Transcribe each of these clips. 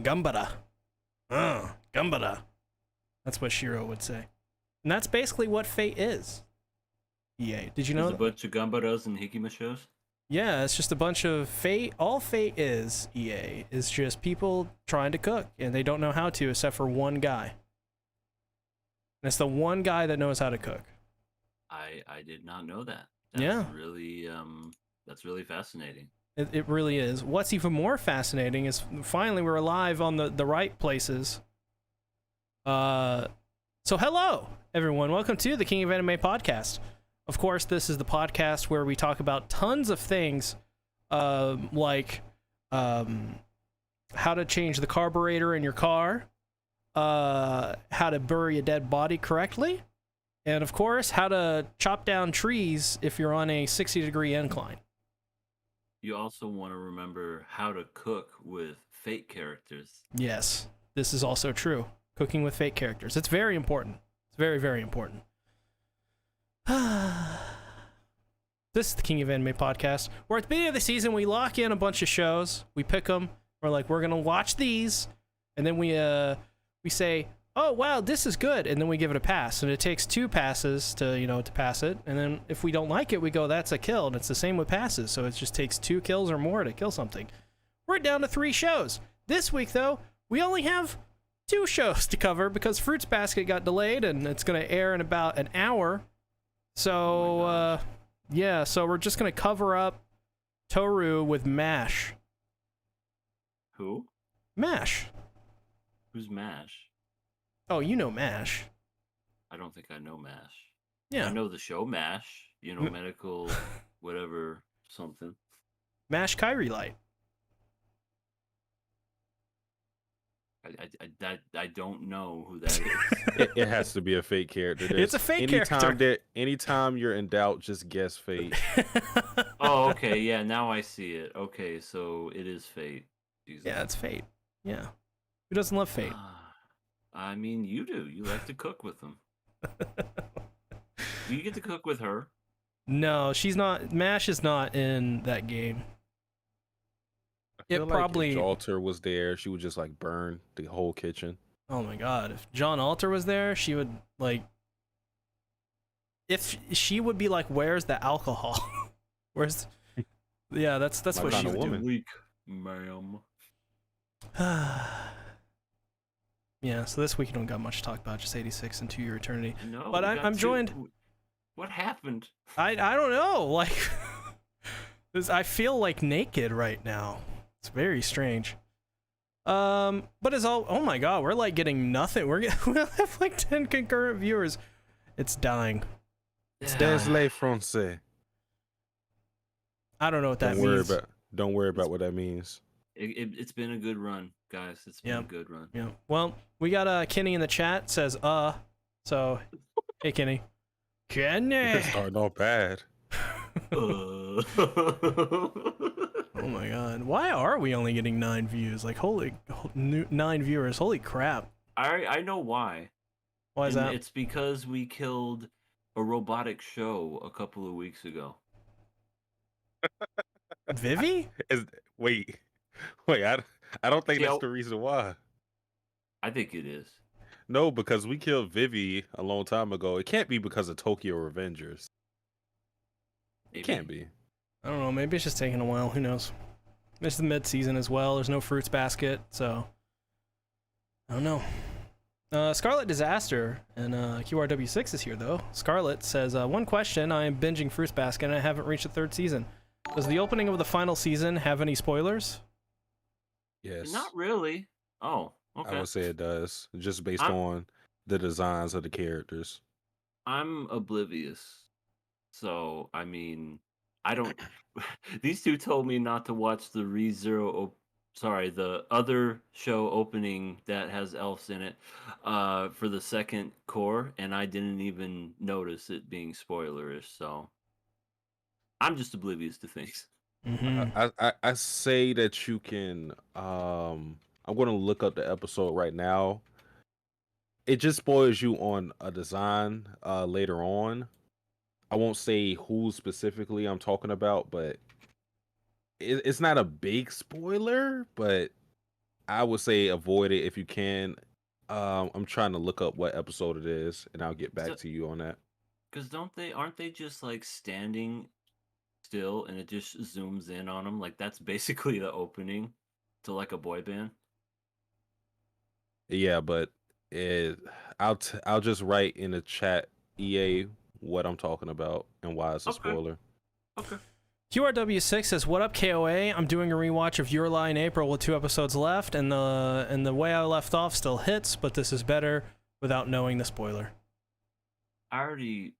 Gambara. Gambara. That's what Shiro would say. And that's basically what Fate is. EA. Did you know? There's a bunch of Gambaras and Hikimashos? Yeah, it's just a bunch of Fate. All Fate is, EA, is just people trying to cook, and they don't know how to except for one guy. And it's the one guy that knows how to cook. I did not know that. Yeah. That's really fascinating. It really is. What's even more fascinating is finally we're alive on the right places. So hello, everyone. Welcome to the King of Anime podcast. Of course, this is the podcast where we talk about tons of things, like how to change the carburetor in your car, how to bury a dead body correctly, and of course, how to chop down trees if you're on a 60-degree incline. You also want to remember how to cook with Fate characters. Yes, this is also true. Cooking with Fate characters. It's very important. It's very, very important. This is the King of Anime podcast, where at the beginning of the season, we lock in a bunch of shows. We pick them. We're like, we're going to watch these. And then we say, oh, wow, this is good. And then we give it a pass. And it takes 2 passes to pass it. And then if we don't like it, we go, that's a kill. And it's the same with passes. So it just takes 2 kills or more to kill something. We're down to 3 shows. This week, though, we only have 2 shows to cover because Fruits Basket got delayed and it's going to air in about an hour. So, yeah, so we're just going to cover up Toru with MASH. Who? MASH. Who's MASH? Oh, you know MASH. I don't think I know MASH. Yeah. I know the show MASH, medical, whatever, something. MASH Kyrie Light. I don't know who that is. It has to be a fake character. It's a fake character. Anytime you're in doubt, just guess Fate. Oh, okay, yeah, now I see it. Okay, so it is Fate. Jesus. Yeah, it's Fate. Yeah. Who doesn't love Fate? I mean, you do. You like to cook with them. Do you get to cook with her? No, she's not. MASH is not in that game. It probably. If Alter was there, she would just like burn the whole kitchen. Oh my god! If John Alter was there, she would like. If she would be like, "Where's the alcohol? Where's?" Yeah, that's what she would do. Weak, ma'am. Yeah. So this week you don't got much to talk about. Just 86 and 2 Year Eternity. No, but I'm joined. What happened? I don't know. Like, I feel like naked right now. It's very strange. But it's all. Oh my god, we're like getting nothing. We have like 10 concurrent viewers. It's dying. Désolé français. I don't know what that means. Don't worry about what that means. It's been a good run, guys. It's been a good run. Yeah. Well, we got Kenny in the chat says So, hey Kenny. Kenny. It's starting off bad. Oh my god. Why are we only getting 9 views? Like, 9 viewers. Holy crap. I know why. Why is that? It's because we killed a robotic show a couple of weeks ago. Vivi? Wait. I don't think that's the reason why. I think it is. No, because we killed Vivi a long time ago. It can't be because of Tokyo Revengers. It can't be. I don't know. Maybe it's just taking a while. Who knows? It's the mid-season as well. There's no Fruits Basket, so I don't know. Scarlet Disaster and QRW6 is here though. Scarlet says, one question: I am binging Fruits Basket and I haven't reached the 3rd season. Does the opening of the final season have any spoilers? Yes. Not really. Oh, okay. I would say it does, just based on the designs of the characters. I'm oblivious. So, I mean, I don't... These two told me not to watch the the other show opening that has elves in it for the 2nd core, and I didn't even notice it being spoilerish, so... I'm just oblivious to things. Mm-hmm. I say that you can... I'm going to look up the episode right now. It just spoils you on a design later on. I won't say who specifically I'm talking about, but it's not a big spoiler, but I would say avoid it if you can. I'm trying to look up what episode it is, and I'll get back So, to you on that. because aren't they just like standing still and it just zooms in on them? Like that's basically the opening to like a boy band. Yeah, but it, I'll just write in the chat EA what I'm talking about and why it's a Okay. spoiler. Okay. QRW6 says, "What up, KOA? I'm doing a rewatch of Your Lie in April with 2 episodes left, and the way I left off still hits, but this is better without knowing the spoiler." I already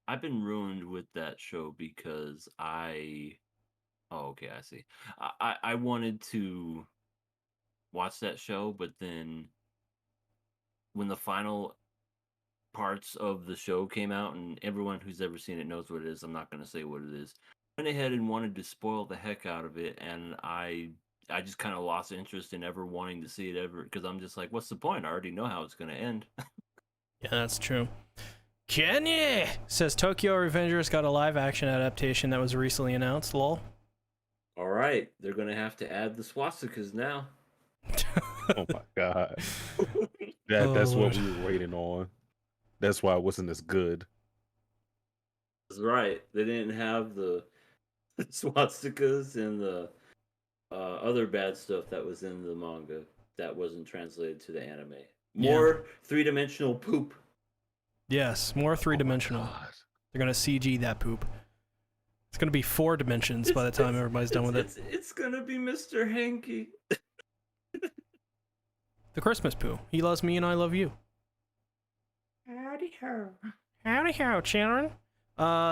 I've been ruined with that show because oh, okay, I see. I wanted to watch that show, but then when the final parts of the show came out, and everyone who's ever seen it knows what it is, I'm not going to say what it is. Went ahead and wanted to spoil the heck out of it, and I just kind of lost interest in ever wanting to see it ever because I'm just like, what's the point? I already know how it's going to end. Yeah, that's true. Kenya says Tokyo Revengers got a live action adaptation that was recently announced. Lol. All right, they're going to have to add the swastikas now. Oh my god, Oh, that's Lord. what we were waiting on. That's why it wasn't as good. That's right. They didn't have the swastikas and the other bad stuff that was in the manga that wasn't translated to the anime. More three-dimensional poop. Yes, more three-dimensional. God. They're gonna CG that poop. It's gonna be 4 dimensions by the time everybody's done with it. It's gonna be Mr. Hanky. The Christmas poo. He loves me and I love you. Howdy ho. Howdy ho, children.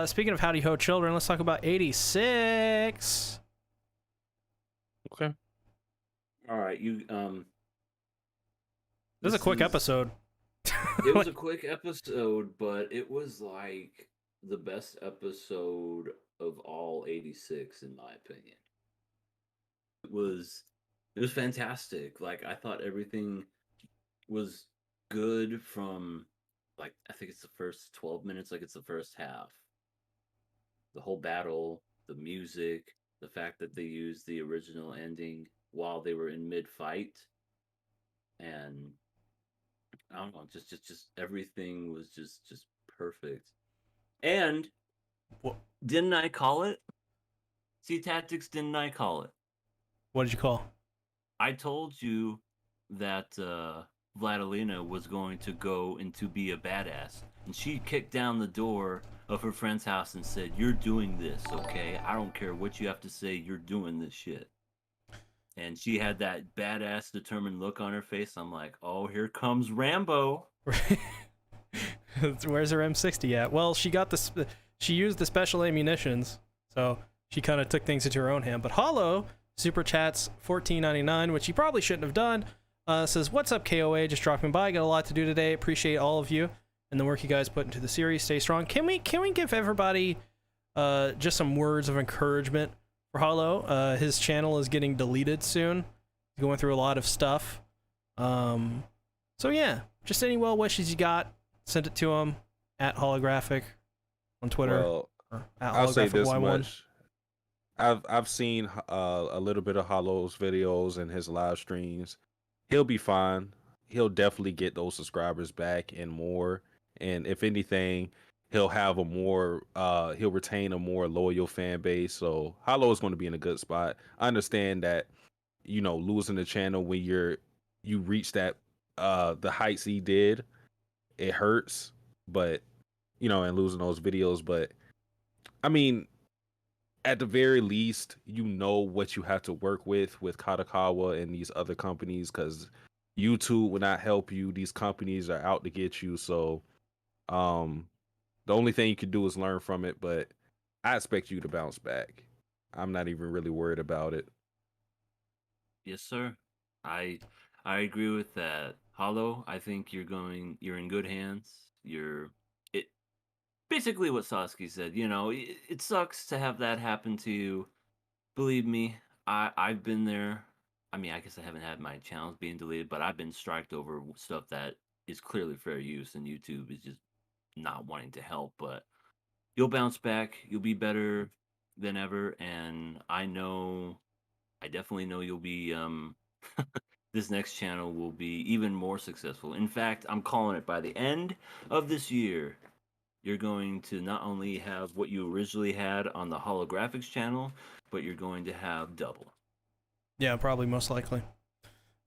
Speaking of howdy ho, children, let's talk about 86. Okay. All right, you This is a quick episode. It was a quick episode, but it was like the best episode of all 86 in my opinion. It was fantastic. Like I thought everything was good from like I think it's the first 12 minutes, like it's the first half. The whole battle, the music, the fact that they used the original ending while they were in mid-fight, and I don't know, just everything was just perfect. And What, didn't I call it? SeaTactics, didn't I call it? what did you call? I told you that Vladilena was going to go and to be a badass. And she kicked down the door of her friend's house and said, "You're doing this, okay? I don't care what you have to say, you're doing this shit." And she had that badass, determined look on her face. I'm like, oh, here comes Rambo. Where's her M60 at? Well, she used the special ammunitions, so she kind of took things into her own hand. But Hollow super chats $14.99, which he probably shouldn't have done. Says, "What's up, KOA? Just dropping by. Got a lot to do today. Appreciate all of you and the work you guys put into the series. Stay strong." Can we give everybody just some words of encouragement for Hollow? His channel is getting deleted soon. He's going through a lot of stuff. So yeah, just any well wishes you got, send it to him at Holographic on Twitter. Well, or at I'll say this HolographicY1. much. I've seen a little bit of Hollow's videos and his live streams. He'll be fine. He'll definitely get those subscribers back and more. And if anything, he'll have he'll retain a more loyal fan base. So Hollow is going to be in a good spot. I understand that, losing the channel when you reach that the heights he did, it hurts. But and losing those videos. But I mean, at the very least, what you have to work with Katakawa and these other companies, because YouTube will not help you. These companies are out to get you. So the only thing you can do is learn from it, but I expect you to bounce back. I'm not even really worried about it. Yes, sir. I agree with that. Hollow, I think you're in good hands. It basically what Sasuke said, it sucks to have that happen to you. Believe me, I've been there. I mean, I guess I haven't had my channels being deleted, but I've been striked over stuff that is clearly fair use, and YouTube is just not wanting to help. But you'll bounce back. You'll be better than ever, and I definitely know you'll be this next channel will be even more successful. In fact, I'm calling it by the end of this year, you're going to not only have what you originally had on the holographics channel, but you're going to have double. Yeah, probably most likely.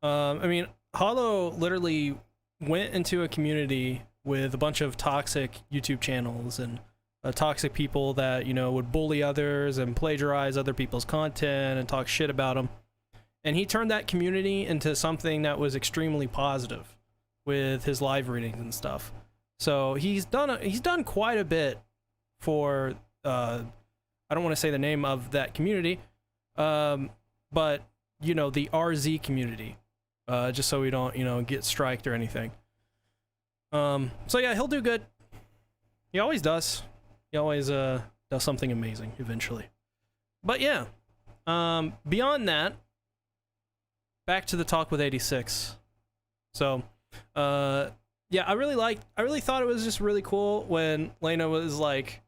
I mean, Hollow literally went into a community with a bunch of toxic YouTube channels and toxic people that, you know, would bully others and plagiarize other people's content and talk shit about them. And he turned that community into something that was extremely positive with his live readings and stuff. So he's done quite a bit for I don't want to say the name of that community, but you know, the RZ community, just so we don't, you know, get striked or anything. So yeah, he'll do good. He always does. He always does something amazing eventually. But yeah, beyond that, back to the talk with 86. So, yeah, I really thought it was just really cool when Lena was like,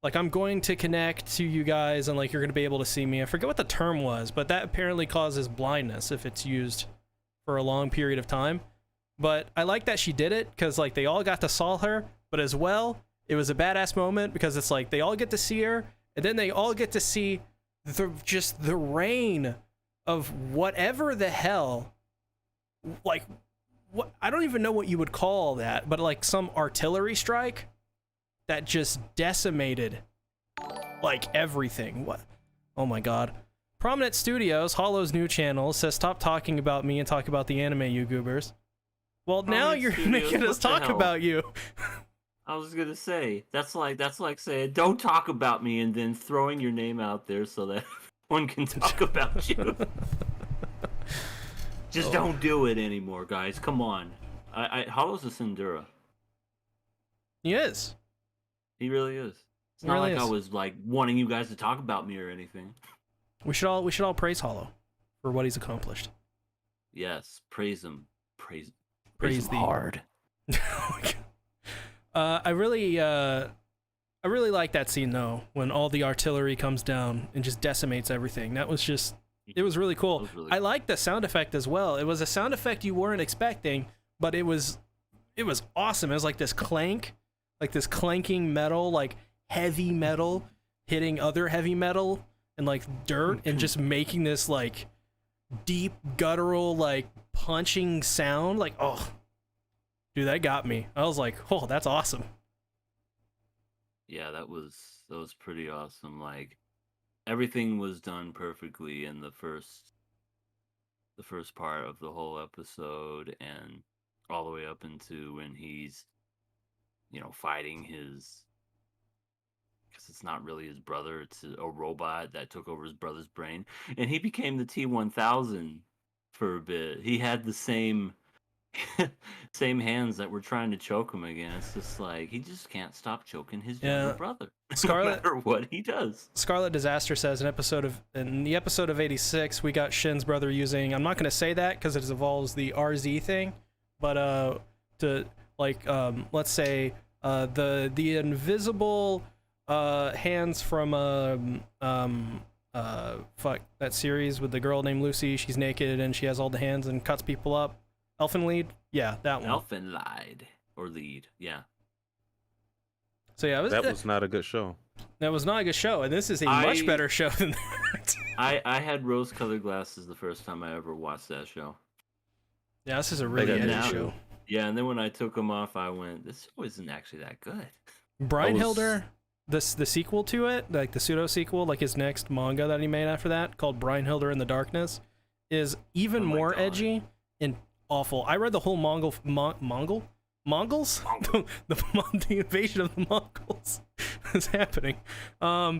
I'm going to connect to you guys and like you're going to be able to see me. I forget what the term was, but that apparently causes blindness if it's used for a long period of time. But I like that she did it because like they all got to saw her, but as well, it was a badass moment because it's like they all get to see her and then they all get to see the reign of whatever the hell, like, what, I don't even know what you would call that, but like some artillery strike that just decimated like everything. What? Oh my god. Prominent Studios, Hollow's new channel, says stop talking about me and talk about the anime, you goobers. Well, now Prominent you're Studios, making us what the talk hell? about you. I was gonna say that's like saying don't talk about me and then throwing your name out there so that one can talk about you. Just don't do it anymore, guys. Come on. Hollow's a Sindura. He is. He really is. It's He not really like I is. was like wanting you guys to talk about me or anything. We should all praise Hollow for what he's accomplished. Yes, praise him. Praise Praise him the hard. I really like that scene though when all the artillery comes down and just decimates everything. That was just, it was really cool. Was really I like the sound effect as well. It was a sound effect you weren't expecting, but it was awesome. It was like this clank, like this clanking metal, like heavy metal hitting other heavy metal and like dirt and just making this like deep guttural like punching sound. Like, oh dude, that got me. I was like, oh, that's awesome. Yeah, that was pretty awesome. Like everything was done perfectly in the first part of the whole episode and all the way up into when he's, you know, fighting his, because it's not really his brother, it's a robot that took over his brother's brain, and he became the T-1000 for a bit. He had the same same hands that were trying to choke him again. It's just like he just can't stop choking his younger brother. Scarlet, no matter what he does. Scarlet Disaster says in the episode of 86 we got Shin's brother using, I'm not going to say that because it involves the RZ thing, but to like let's say the invisible hands from fuck that series with the girl named Lucy. She's naked and she has all the hands and cuts people up. Elfen Lied? Yeah, that one. Elfen Lied. Or Lead, yeah. So yeah, that was not a good show. That was not a good show, and this is a much better show than that. I had rose-colored glasses the first time I ever watched that show. Yeah, this is a really edgy show. Yeah, and then when I took them off, I went, this show isn't actually that good. Brynhilder, the sequel to it, like the pseudo-sequel, like his next manga that he made after that, called Brynhilder in the Darkness, is even more edgy and awful. I read the whole Mongols? the invasion of the Mongols is happening. I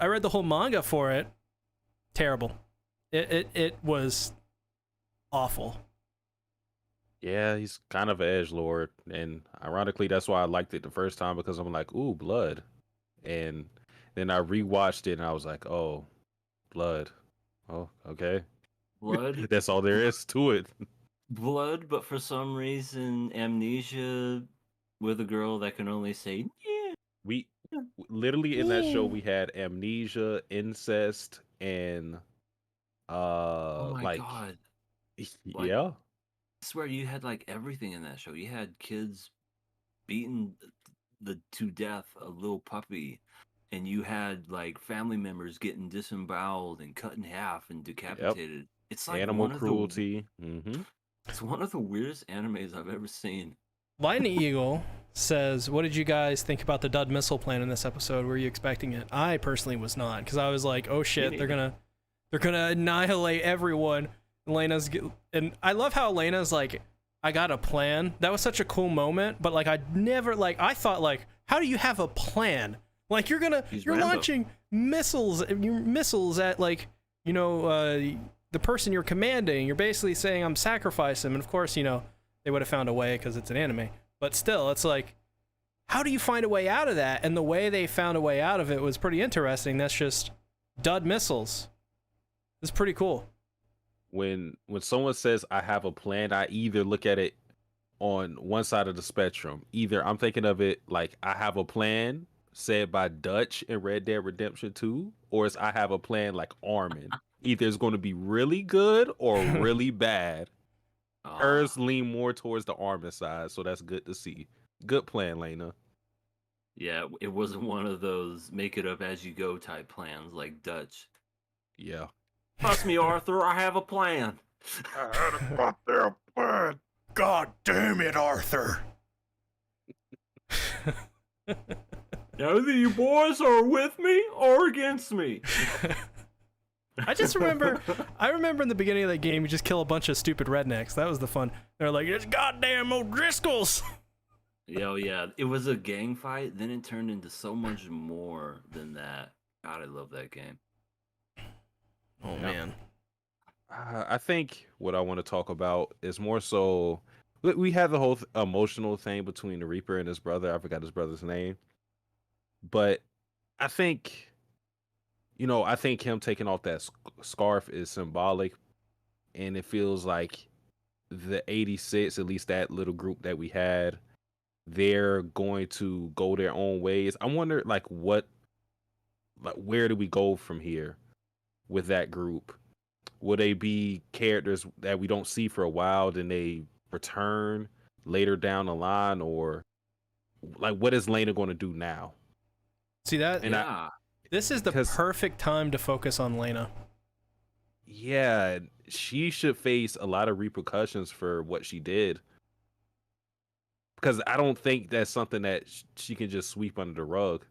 read the whole manga for it. Terrible. It was awful. Yeah, he's kind of an edgelord, and ironically, that's why I liked it the first time, because I'm like, ooh, blood, and then I rewatched it and I was like, oh, blood. Oh, okay. Blood. That's all there is to it. Blood, but for some reason, amnesia with a girl that can only say, yeah. literally in that show Yeah. we had amnesia, incest, and Oh my like god! Like, yeah, I swear you had like everything in that show. You had kids beating the to death a little puppy, and you had like family members getting disemboweled and cut in half and yep, decapitated. It's like animal cruelty. Mm-hmm. it's one of the weirdest animes I've ever seen. Lightning Eagle says, "What did you guys think about the Dud missile plan in this episode? Were you expecting it?" I personally was not, because I was like, "Oh shit, they're gonna annihilate everyone." And I love how Elena's like, "I got a plan." That was such a cool moment, but like I thought like, how do you have a plan? Like you're Rambo. launching missiles at like the person you're commanding. You're basically saying I'm sacrificing him, and of course they would have found a way because it's an anime. But still, it's like, how do you find a way out of that? And the way they found a way out of it was pretty interesting. That's just dud missiles. It's pretty cool. When someone says I have a plan, I either look at it on one side of the spectrum. Either I'm thinking of it like I have a plan said by Dutch in Red Dead Redemption 2, or it's I have a plan like Armin. Either it's going to be really good or really bad. Hers lean more towards the Armin side, so that's good to see. Good plan, Lena. Yeah, it wasn't one of those make it up as you go type plans like Dutch. Yeah. Trust me, Arthur, I have a plan. I had a goddamn plan. God damn it, Arthur. Now either you boys are with me or against me. I remember in the beginning of that game, you just kill a bunch of stupid rednecks. That was the fun. They're like, it's goddamn O'Driscolls. Yeah, it was a gang fight. Then it turned into so much more than that. God, I love that game. Oh, man. I think what I want to talk about is more so we had the whole emotional thing between the Reaper and his brother. I forgot his brother's name. But I think, I think him taking off that scarf is symbolic. And it feels like the 86, at least that little group that we had, they're going to go their own ways. I wonder, where do we go from here with that group? Will they be characters that we don't see for a while, then they return later down the line, or like what is Lena going to do now? See that? And Yeah. This is the perfect time to focus on Lena. Yeah, she should face a lot of repercussions for what she did. Because I don't think that's something that she can just sweep under the rug.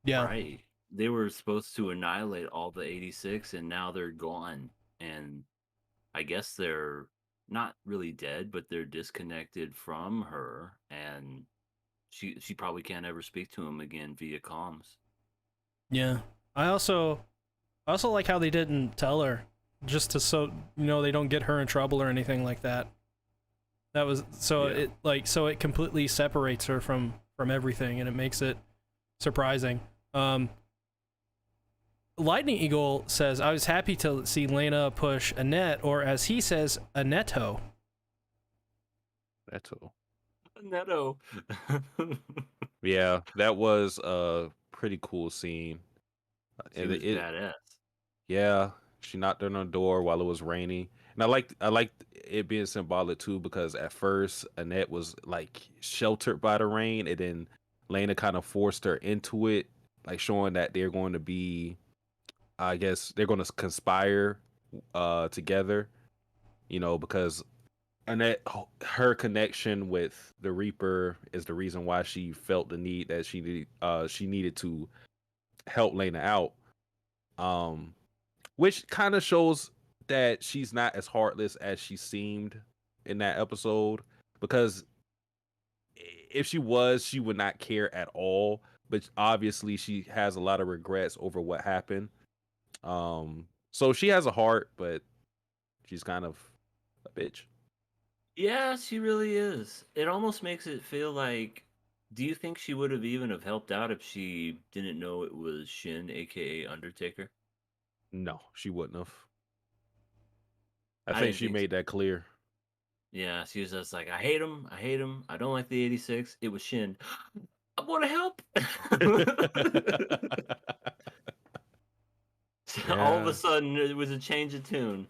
Yeah. Right. They were supposed to annihilate all the 86, and now they're gone. And I guess they're not really dead, but they're disconnected from her, and she probably can't ever speak to him again via comms. Yeah. I also like how they didn't tell her, just to they don't get her in trouble or anything like that. That was it completely separates her from everything, and it makes it surprising. Lightning Eagle says, I was happy to see Lena push Annette, or as he says, Annetto. Netto. Yeah, that was a pretty cool scene. She was badass. Yeah, she knocked on her door while it was raining. And I liked it being symbolic too, because at first Annette was like sheltered by the rain, and then Lena kind of forced her into it, like showing that they're going to be, I guess they're going to conspire together, because Annette, her connection with the Reaper is the reason why she felt the need that she needed to help Lena out. Which kind of shows that she's not as heartless as she seemed in that episode, because if she was, she would not care at all. But obviously, she has a lot of regrets over what happened. So she has a heart, but she's kind of a bitch. Yeah, she really is. It almost makes it feel like, do you think she would have even have helped out if she didn't know it was Shin, aka Undertaker? No, she wouldn't have. I I think didn't she think made that clear. Yeah, she was just like, I hate him, I don't like the 86. It was Shin. I want to help. All of Yeah. a sudden, it was a change of tune.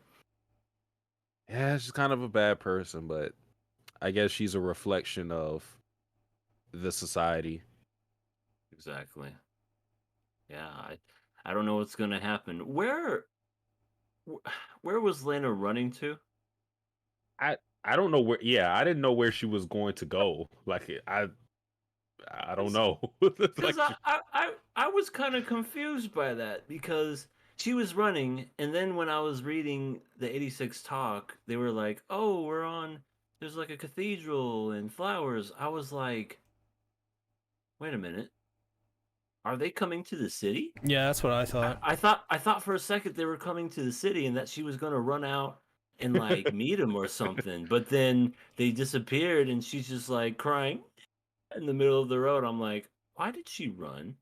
Yeah, she's kind of a bad person, but I guess she's a reflection of the society. Exactly. Yeah, I don't know what's gonna happen. Where was Lena running to? I don't know where. Yeah, I didn't know where she was going to go. Like I don't know. Because Like I was kind of confused by that because she was running, and then when I was reading the 86 talk, they were like, "Oh, there's like a cathedral and flowers." I was like, "Wait a minute, are they coming to the city?" Yeah, that's what I thought. I thought for a second they were coming to the city and that she was gonna run out and like meet him or something. But then they disappeared and she's just like crying in the middle of the road. I'm like, why did she run?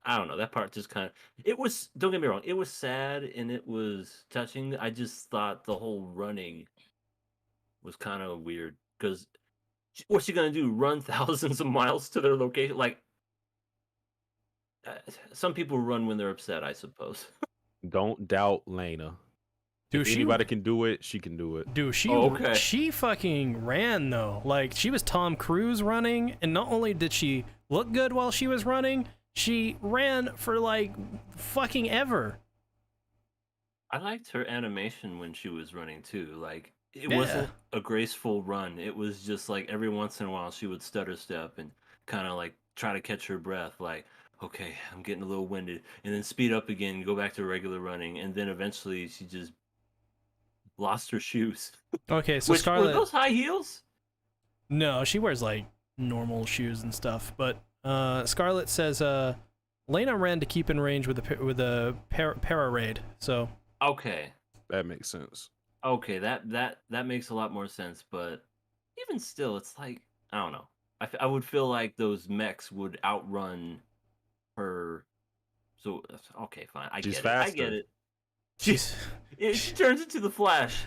I don't know. That part just kind of it was. Don't get me wrong. It was sad and it was touching. I just thought the whole running was kind of weird because what's she gonna do? Run thousands of miles to their location? Like some people run when they're upset, I suppose. don't doubt Lena. Dude, If she anybody can do it, she can do it. Dude, Oh, okay. she fucking ran though. Like she was Tom Cruise running, and not only did she look good while she was running, she ran for like fucking ever. I liked her animation when she was running too. Like it Yeah. wasn't a graceful run. It was just like every once in a while she would stutter step and kind of like try to catch her breath. Like, okay, I'm getting a little winded, and then speed up again, go back to regular running, and then eventually she just lost her shoes. Okay, so Which were Scarlet. those high heels? No, she wears like normal shoes and stuff. But Scarlet says Lena ran to keep in range with a para raid. So Okay, That makes sense. okay, that makes a lot more sense. But even still, it's like I don't know. I would feel like those mechs would outrun her. So okay, fine. I She's get it. I get faster. it. she's She turns into the Flash.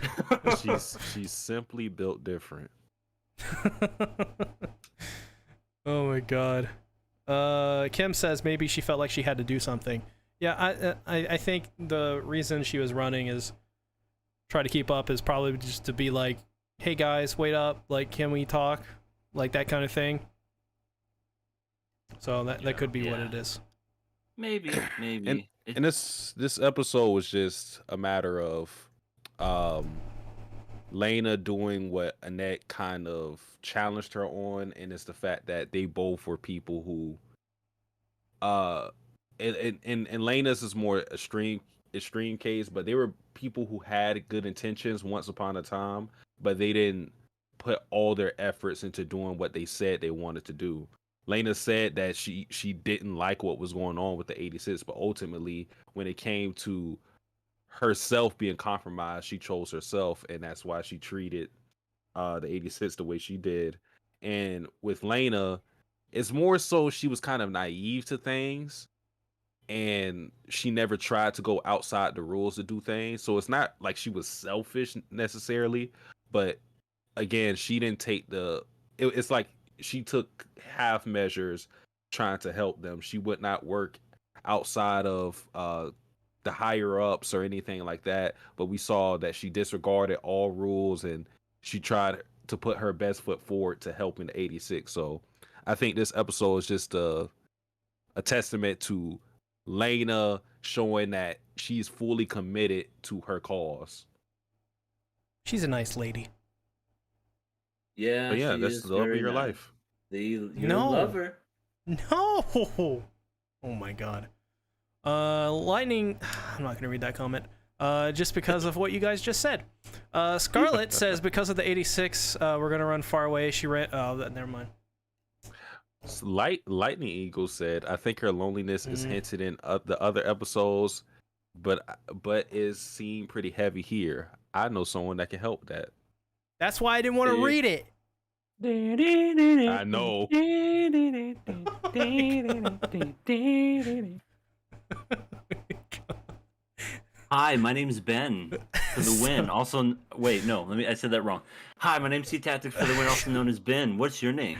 She's simply built different. Oh my god. Kim says maybe she felt like she had to do something. Yeah, I think the reason she was running is try to keep up is probably just to be like, hey guys, wait up, like can we talk, like that kind of thing. So that could be what Yeah. it is. Maybe. And this episode was just a matter of Lena doing what Annette kind of challenged her on, and it's the fact that they both were people who and Lena's is more extreme case, but they were people who had good intentions once upon a time, but they didn't put all their efforts into doing what they said they wanted to do. Lena said that she didn't like what was going on with the 86, but ultimately when it came to herself being compromised, she chose herself, and that's why she treated the 86 the way she did. And with Lena, it's more so she was kind of naive to things, and she never tried to go outside the rules to do things. So it's not like she was selfish necessarily, but again, she didn't take it's like she took half measures trying to help them. She would not work outside of the higher ups or anything like that, but we saw that she disregarded all rules and she tried to put her best foot forward to helping the 86. So I think this episode is just a testament to Lena showing that she's fully committed to her cause. She's a nice lady. Yeah, But yeah, she that's is the love of very your nice. life. You're No. a lover. No. Oh my god. Lightning. I'm not gonna read that comment. Just because of what you guys just said. Scarlet says because of the 86, we're gonna run far away. She ran. Oh, never mind. Lightning Eagle said, "I think her loneliness is hinted in the other episodes, but is seen pretty heavy here. I know someone that can help that." That's why I didn't want to read it. I know. Hi, my name's Ben for the win. Also, wait, no, I said that wrong. Hi, my name's SeaTactics for the win, also known as Ben. What's your name?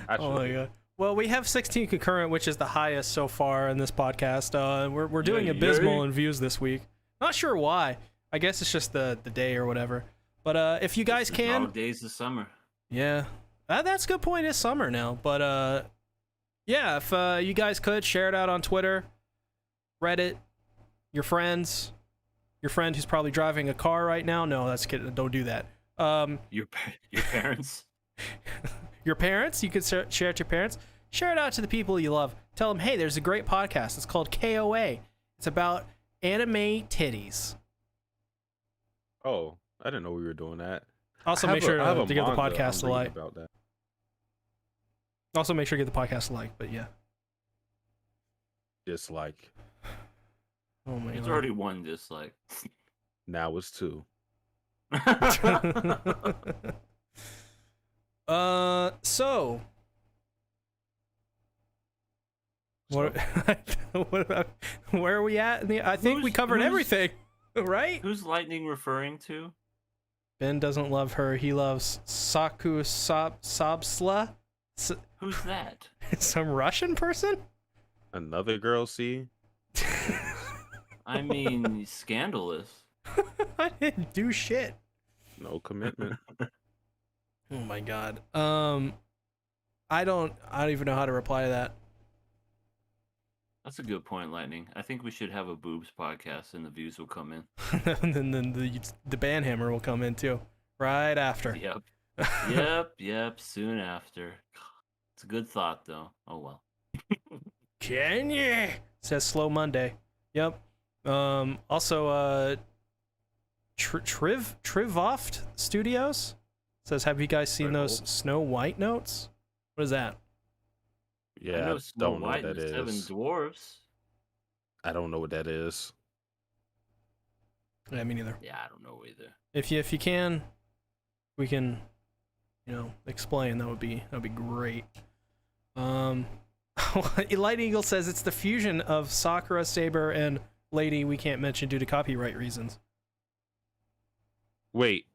Oh my god. Well, we have 16 concurrent, which is the highest so far in this podcast. We're doing abysmal in views this week. Not sure why. I guess it's just the day or whatever. But if you guys can, days of summer. Yeah, that's a good point. It's summer now, but yeah, if you guys could share it out on Twitter, Reddit, your friends, your friend who's probably driving a car right now. No, that's kidding. Don't do that. Your parents. Your parents. You could share it to your parents. Share it out to the people you love. Tell them, hey, there's a great podcast. It's called KOA. It's about anime titties. Oh, I didn't know we were doing that. Also, make sure to give the podcast a like. About that. Also, make sure to give the podcast a like. But yeah, Dislike. Oh my There's god. already one dislike. Now it's 2. So what where are we at? I think we covered everything, right? Who's Lightning referring to? Ben doesn't love her. He loves Sobsla. Who's that? Some Russian person? Another girl, see? I mean, scandalous. I didn't do shit. No commitment. Oh my god. I don't even know how to reply to that. That's a good point, Lightning. I think we should have a boobs podcast, and the views will come in. And then the banhammer will come in too, right after. Yep. Soon after. It's a good thought, though. Oh well. Can you? Says Slow Monday. Yep. Also, Trivoft Studios says, have you guys seen those Snow White notes? What is that? Yeah, I know I Snow don't know White what that and the is. 7 Dwarfs. I don't know what that is. Yeah, me neither. Yeah, I don't know either. If you can, we can, explain. That'd be great. Light Eagle says it's the fusion of Sakura, Saber, and Lady we can't mention due to copyright reasons. Wait.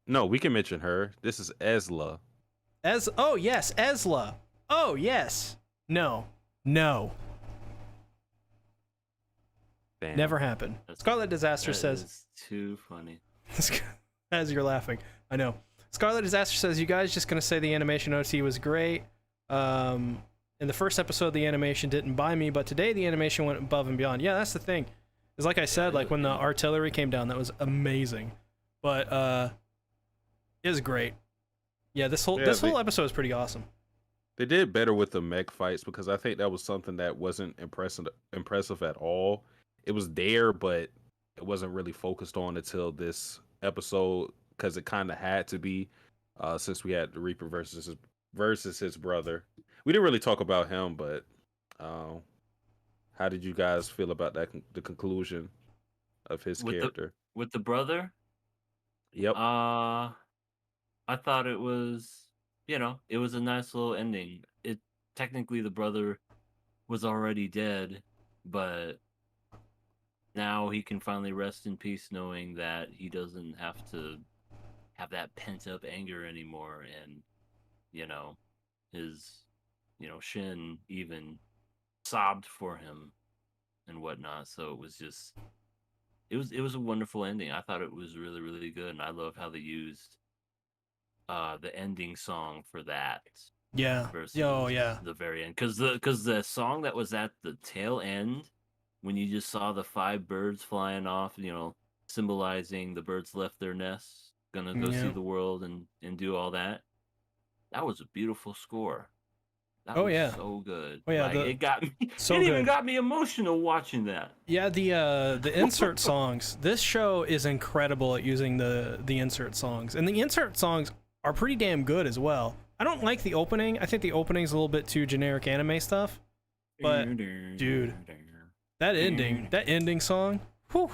No, we can mention her. This is Esla. Oh yes, Esla. Oh yes. No. Damn. Never happened. Scarlet Disaster says. Is too funny. As you're laughing, I know. Scarlet Disaster says, you guys just gonna say the animation OT was great. In the first episode, the animation didn't buy me, but today the animation went above and beyond. Yeah, that's the thing. It's like I said, like when the artillery came down, that was amazing. But it was great. Yeah, this whole episode is pretty awesome. They did better with the mech fights because I think that was something that wasn't impressive at all. It was there, but it wasn't really focused on until this episode because it kind of had to be since we had the Reaper versus his brother. We didn't really talk about him, but how did you guys feel about that? The conclusion of his character with the brother? Yep. I thought it was, it was a nice little ending. It technically the brother was already dead, but now he can finally rest in peace knowing that he doesn't have to have that pent up anger anymore, and his Shin even sobbed for him and whatnot. So it was just it was a wonderful ending. I thought it was really, really good, and I love how they used the ending song for that. Yeah. Versus yeah. the very end, because the song that was at the tail end, when you just saw the 5 birds flying off, symbolizing the birds left their nests, gonna go see the world and do all that. That was a beautiful score. That was so good. Oh yeah, it got me. So it good. even got me emotional watching that. Yeah, the insert songs. This show is incredible at using the insert songs, and the insert songs are pretty damn good as well. I don't like the opening. I think the opening's a little bit too generic anime stuff. But dude, that ending song, whew,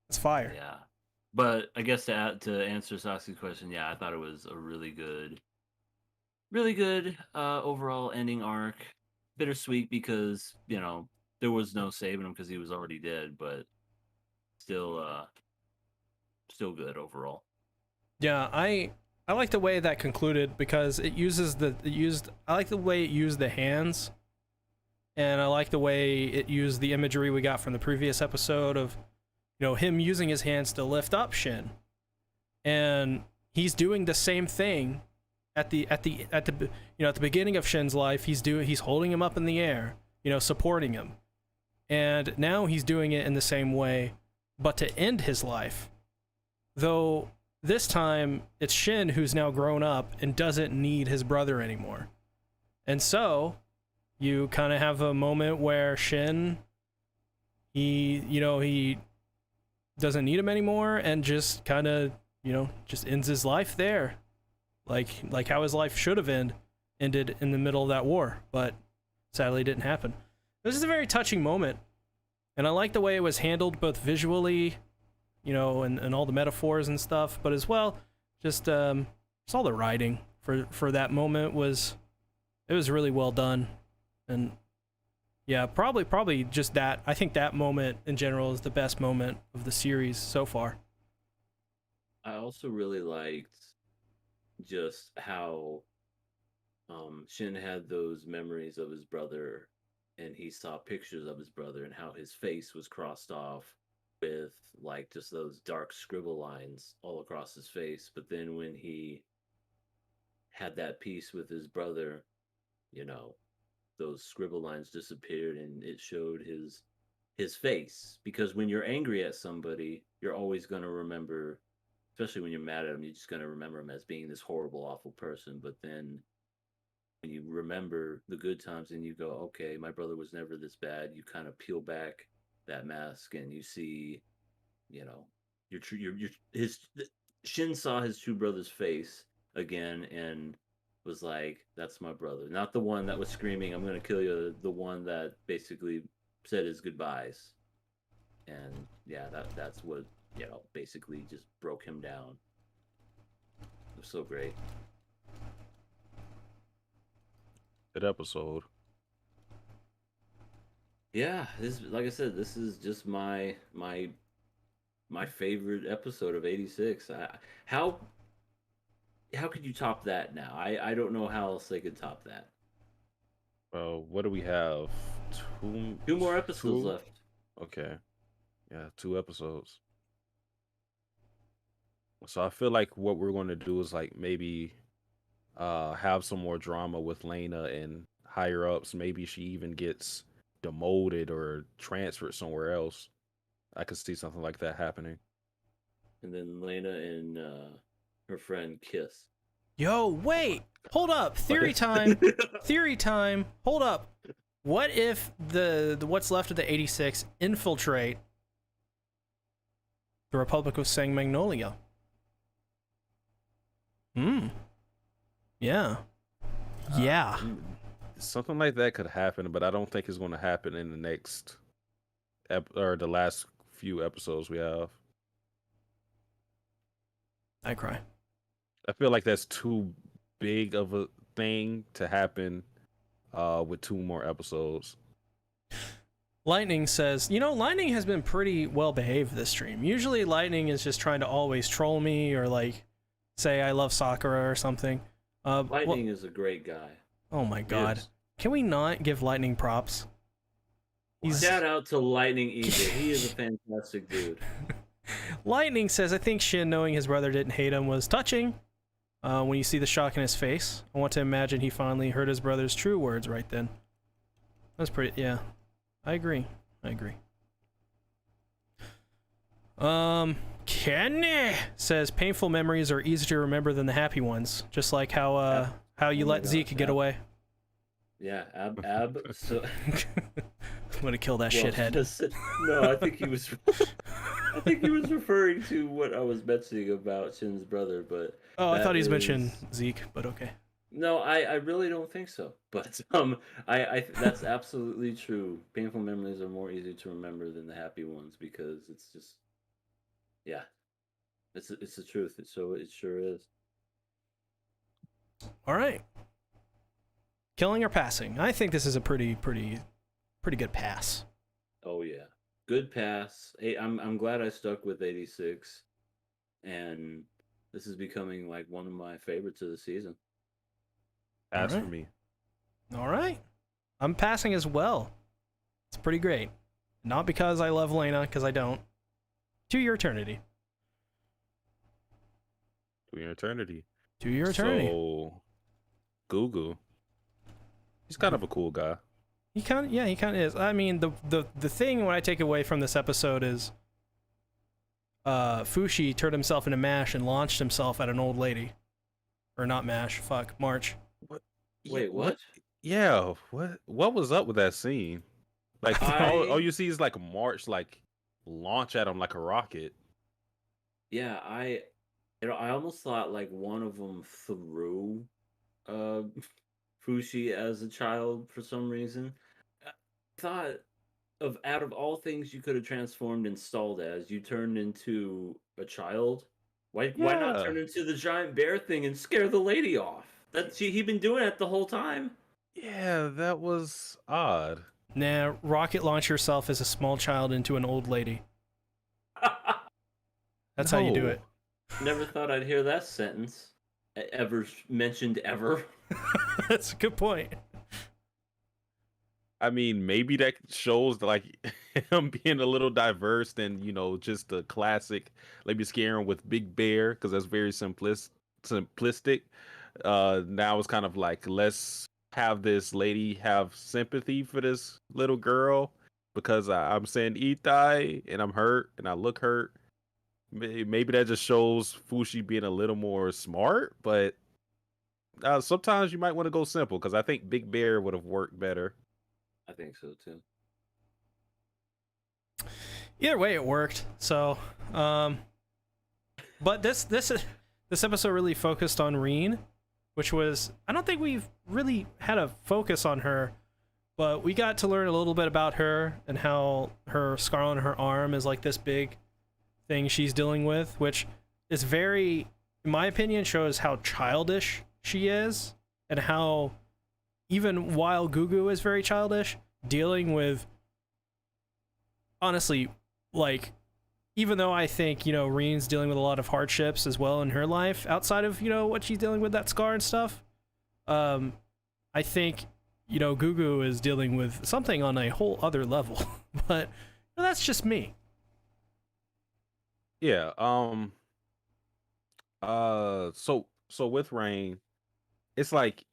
it's fire. Yeah, but I guess to answer Saxi's question, yeah, I thought it was a really good overall ending arc. Bittersweet because there was no saving him because he was already dead, but still good overall. Yeah, I I like the way that concluded because I like the way it used the hands, and I like the way it used the imagery we got from the previous episode of, him using his hands to lift up Shin, and he's doing the same thing at the beginning of Shin's life. He's holding him up in the air, supporting him, and now he's doing it in the same way, but to end his life, though. This time, it's Shin who's now grown up and doesn't need his brother anymore. And so, you kind of have a moment where Shin, he doesn't need him anymore and just kind of, just ends his life there. Like how his life should have ended in the middle of that war, but sadly didn't happen. This is a very touching moment, and I like the way it was handled both visually, and all the metaphors and stuff, but as well, just all the writing for that moment was really well done. And yeah, probably just that. I think that moment in general is the best moment of the series so far. I also really liked just how Shin had those memories of his brother, and he saw pictures of his brother and how his face was crossed off with like just those dark scribble lines all across his face. But then when he had that piece with his brother, those scribble lines disappeared and it showed his face. Because when you're angry at somebody, you're always going to remember, especially when you're mad at them, you're just going to remember him as being this horrible, awful person. But then when you remember the good times and you go, okay, my brother was never this bad, you kind of peel back that mask and you see, Shin saw his true brother's face again and was like, that's my brother. Not the one that was screaming, I'm going to kill you, the one that basically said his goodbyes. And yeah, that's what, basically just broke him down. It was so great. Good episode. Yeah, this, like I said, this is just my favorite episode of 86. How could you top that now? I don't know how else they could top that. What do we have? Two more episodes left. Okay. Yeah, 2 episodes. So I feel like what we're going to do is like maybe have some more drama with Lena and higher ups. Maybe she even gets demoted or transferred somewhere else. I could see something like that happening. And then Lena and her friend kiss. Yo, wait, hold up. Theory time. Theory time. Hold up. What if the what's left of the 86 infiltrate the Republic of Sang Magnolia? Yeah. Yeah. Something like that could happen, but I don't think it's going to happen in the next or the last few episodes we have. I cry. I feel like that's too big of a thing to happen with 2 more episodes. Lightning says, Lightning has been pretty well behaved this stream. Usually Lightning is just trying to always troll me or like say I love Sakura or something. Lightning is a great guy. Oh my god. Yes. Can we not give Lightning props? Shout out to Lightning EJ. He is a fantastic dude. Lightning says, I think Shin knowing his brother didn't hate him was touching. When you see the shock in his face, I want to imagine he finally heard his brother's true words right then. That's pretty, yeah. I agree. Kenny says, painful memories are easier to remember than the happy ones. Just like how you let Zeke get away. Yeah, Ab. So I'm gonna kill that shithead. No, I think he was. I think he was referring to what I was mentioning about Shin's brother, but. Oh, I thought he's mentioned Zeke, but okay. No, I really don't think so. But I that's absolutely true. Painful memories are more easy to remember than the happy ones because it's just, yeah, it's the truth. It sure is. All right. Killing or passing? I think this is a pretty good pass. Oh yeah, good pass. I'm glad I stuck with 86, and This is becoming like one of my favorites of the season. As Alright. for me. All right. I'm passing as well. It's pretty great. Not because I love Lena, because I don't. To Your Eternity. To Your Eternity. To Your Eternity. So, Gugu. He's kind of a cool guy. He kind of is. I mean, the thing what I take away from this episode is Fushi turned himself into Mash and launched himself at an old lady. Or not Mash, fuck, March. Wait, what? Yeah, what was up with that scene? Like all you see is like March like launch at him like a rocket. Yeah, I almost thought like one of them threw uh Fushi as a child for some reason. I thought of out of all things you could have transformed and stalled as, you turned into a child. Why not Yeah. turn into the giant bear thing and scare the lady off? He'd been doing it the whole time. Yeah, that was odd. Nah, rocket launch yourself as a small child into an old lady. That's how you do No. it. Never thought I'd hear that sentence ever mentioned ever. That's a good point. I mean, maybe that shows like him being a little diverse than, just the classic, let me scare him with Big Bear, because that's very simplistic. Now it's kind of like, let's have this lady have sympathy for this little girl because I'm saying Itai and I'm hurt and I look hurt. Maybe that just shows Fushi being a little more smart, but sometimes you might want to go simple because I think Big Bear would have worked better. I think so too. Either way, it worked. So, but this episode really focused on Reen, which was, I don't think we've really had a focus on her, but we got to learn a little bit about her and how her scar on her arm is like this big thing she's dealing with, which is very, in my opinion, shows how childish she is and how even while Gugu is very childish, dealing with, honestly, like, even though I think, Reen's dealing with a lot of hardships as well in her life, outside of, what she's dealing with, that scar and stuff, I think, Gugu is dealing with something on a whole other level. But that's just me. Yeah. So with Rain, it's like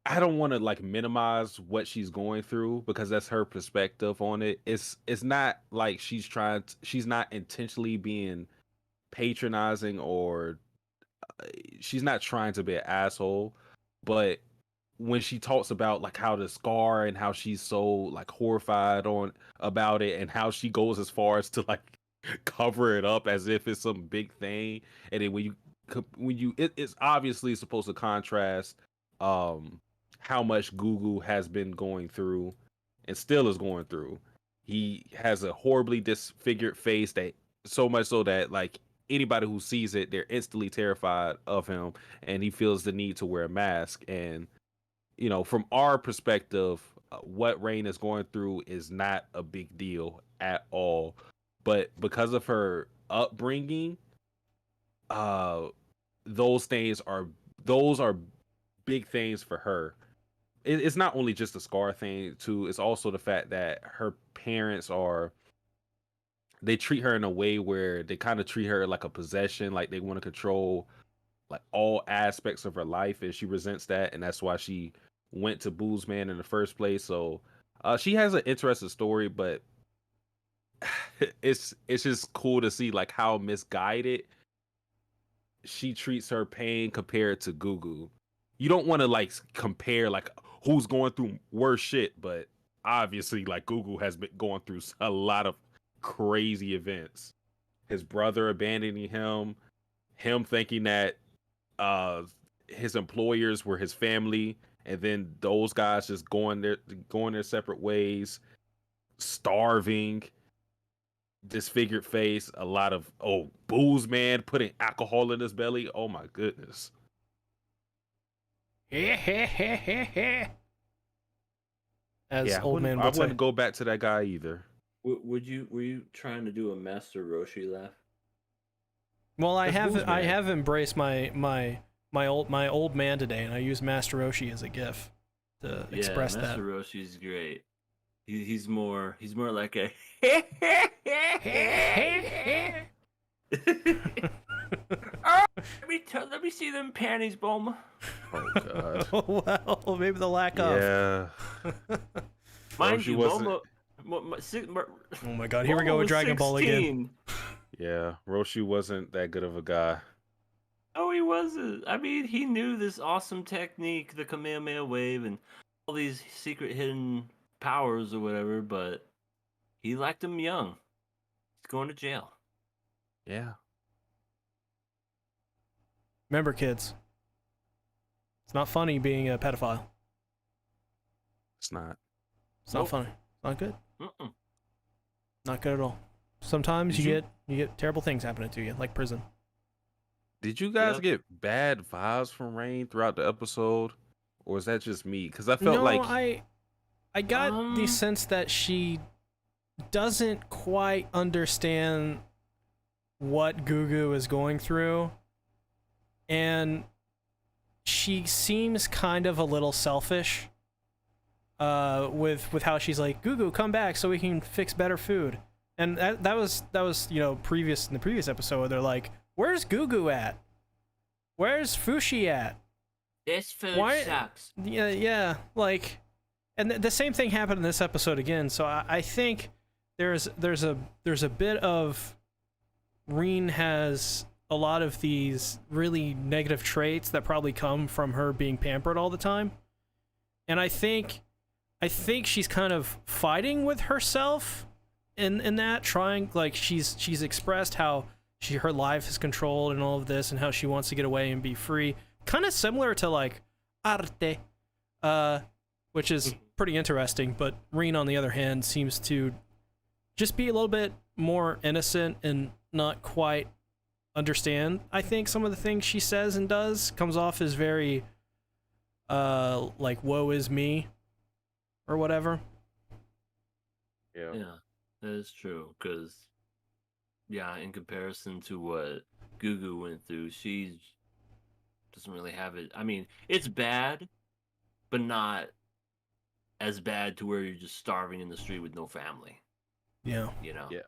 I don't want to like minimize what she's going through because that's her perspective on it. It's not like she's not intentionally being patronizing or she's not trying to be an asshole, but when she talks about like how the scar and how she's so like horrified on about it and how she goes as far as to like cover it up as if it's some big thing, and then it's obviously supposed to contrast how much Gugu has been going through and still is going through. He has a horribly disfigured face that so much so that like anybody who sees it, they're instantly terrified of him, and he feels the need to wear a mask. And from our perspective, what Rain is going through is not a big deal at all. But because of her upbringing, those are big things for her. It's not only just a scar thing, too. It's also the fact that her parents they treat her in a way where they kind of treat her like a possession, like they want to control like all aspects of her life, and she resents that, and that's why she went to Boo's Man in the first place. So she has an interesting story, but it's just cool to see like how misguided she treats her pain compared to Gugu. You don't want to like compare like who's going through worse shit, but obviously like Gugu has been going through a lot of crazy events. His brother abandoning him thinking that his employers were his family, and then those guys just going their separate ways, starving, disfigured face, a lot of Booze Man putting alcohol in his belly. Oh my goodness. As old man I would say. wouldn't go back to that guy either. Were you trying to do a Master Roshi laugh? Well, I That's have Boozman. embraced my old man today, and I use Master Roshi as a GIF to express that. Master Roshi's great. He's more like a. Oh, let me see them panties, Bulma. Oh god. Oh, well, maybe the lack of. Yeah. Mind Roshi you, wasn't- Oh my god, here we go with Dragon Ball again. Yeah, Roshi wasn't that good of a guy. Oh, he wasn't. I mean, he knew this awesome technique, the Kamehameha wave, and all these secret hidden powers or whatever, but he liked him young. He's going to jail. Yeah. Remember, kids, it's not funny being a pedophile. It's not. It's not funny. It's not good. Mm-mm. Not good at all. Sometimes Did you get terrible things happening to you, like prison. Did you guys Yep. get bad vibes from Rain throughout the episode? Or is that just me? Because I felt like I got the sense that she doesn't quite understand what Gugu is going through, and she seems kind of a little selfish with how she's like, Gugu, come back so we can fix better food. And that was in the previous episode where they're like, where's Gugu at? Where's Fushi at? This food Why- sucks. Yeah, like, and the same thing happened in this episode again. So I think there's a bit of Reen has a lot of these really negative traits that probably come from her being pampered all the time, and I think she's kind of fighting with herself in that, trying, like, she's expressed how her life is controlled and all of this, and how she wants to get away and be free. Kind of similar to like Arte, which is pretty interesting. But Reen, on the other hand, seems to just be a little bit more innocent and not quite understand. I think some of the things she says and does comes off as very like woe is me or whatever. yeah. Yeah, that is true. Because, yeah, in comparison to what Gugu went through, she doesn't really have it. I mean, it's bad, but not as bad to where you're just starving in the street with no family. Yeah. You know? Yeah.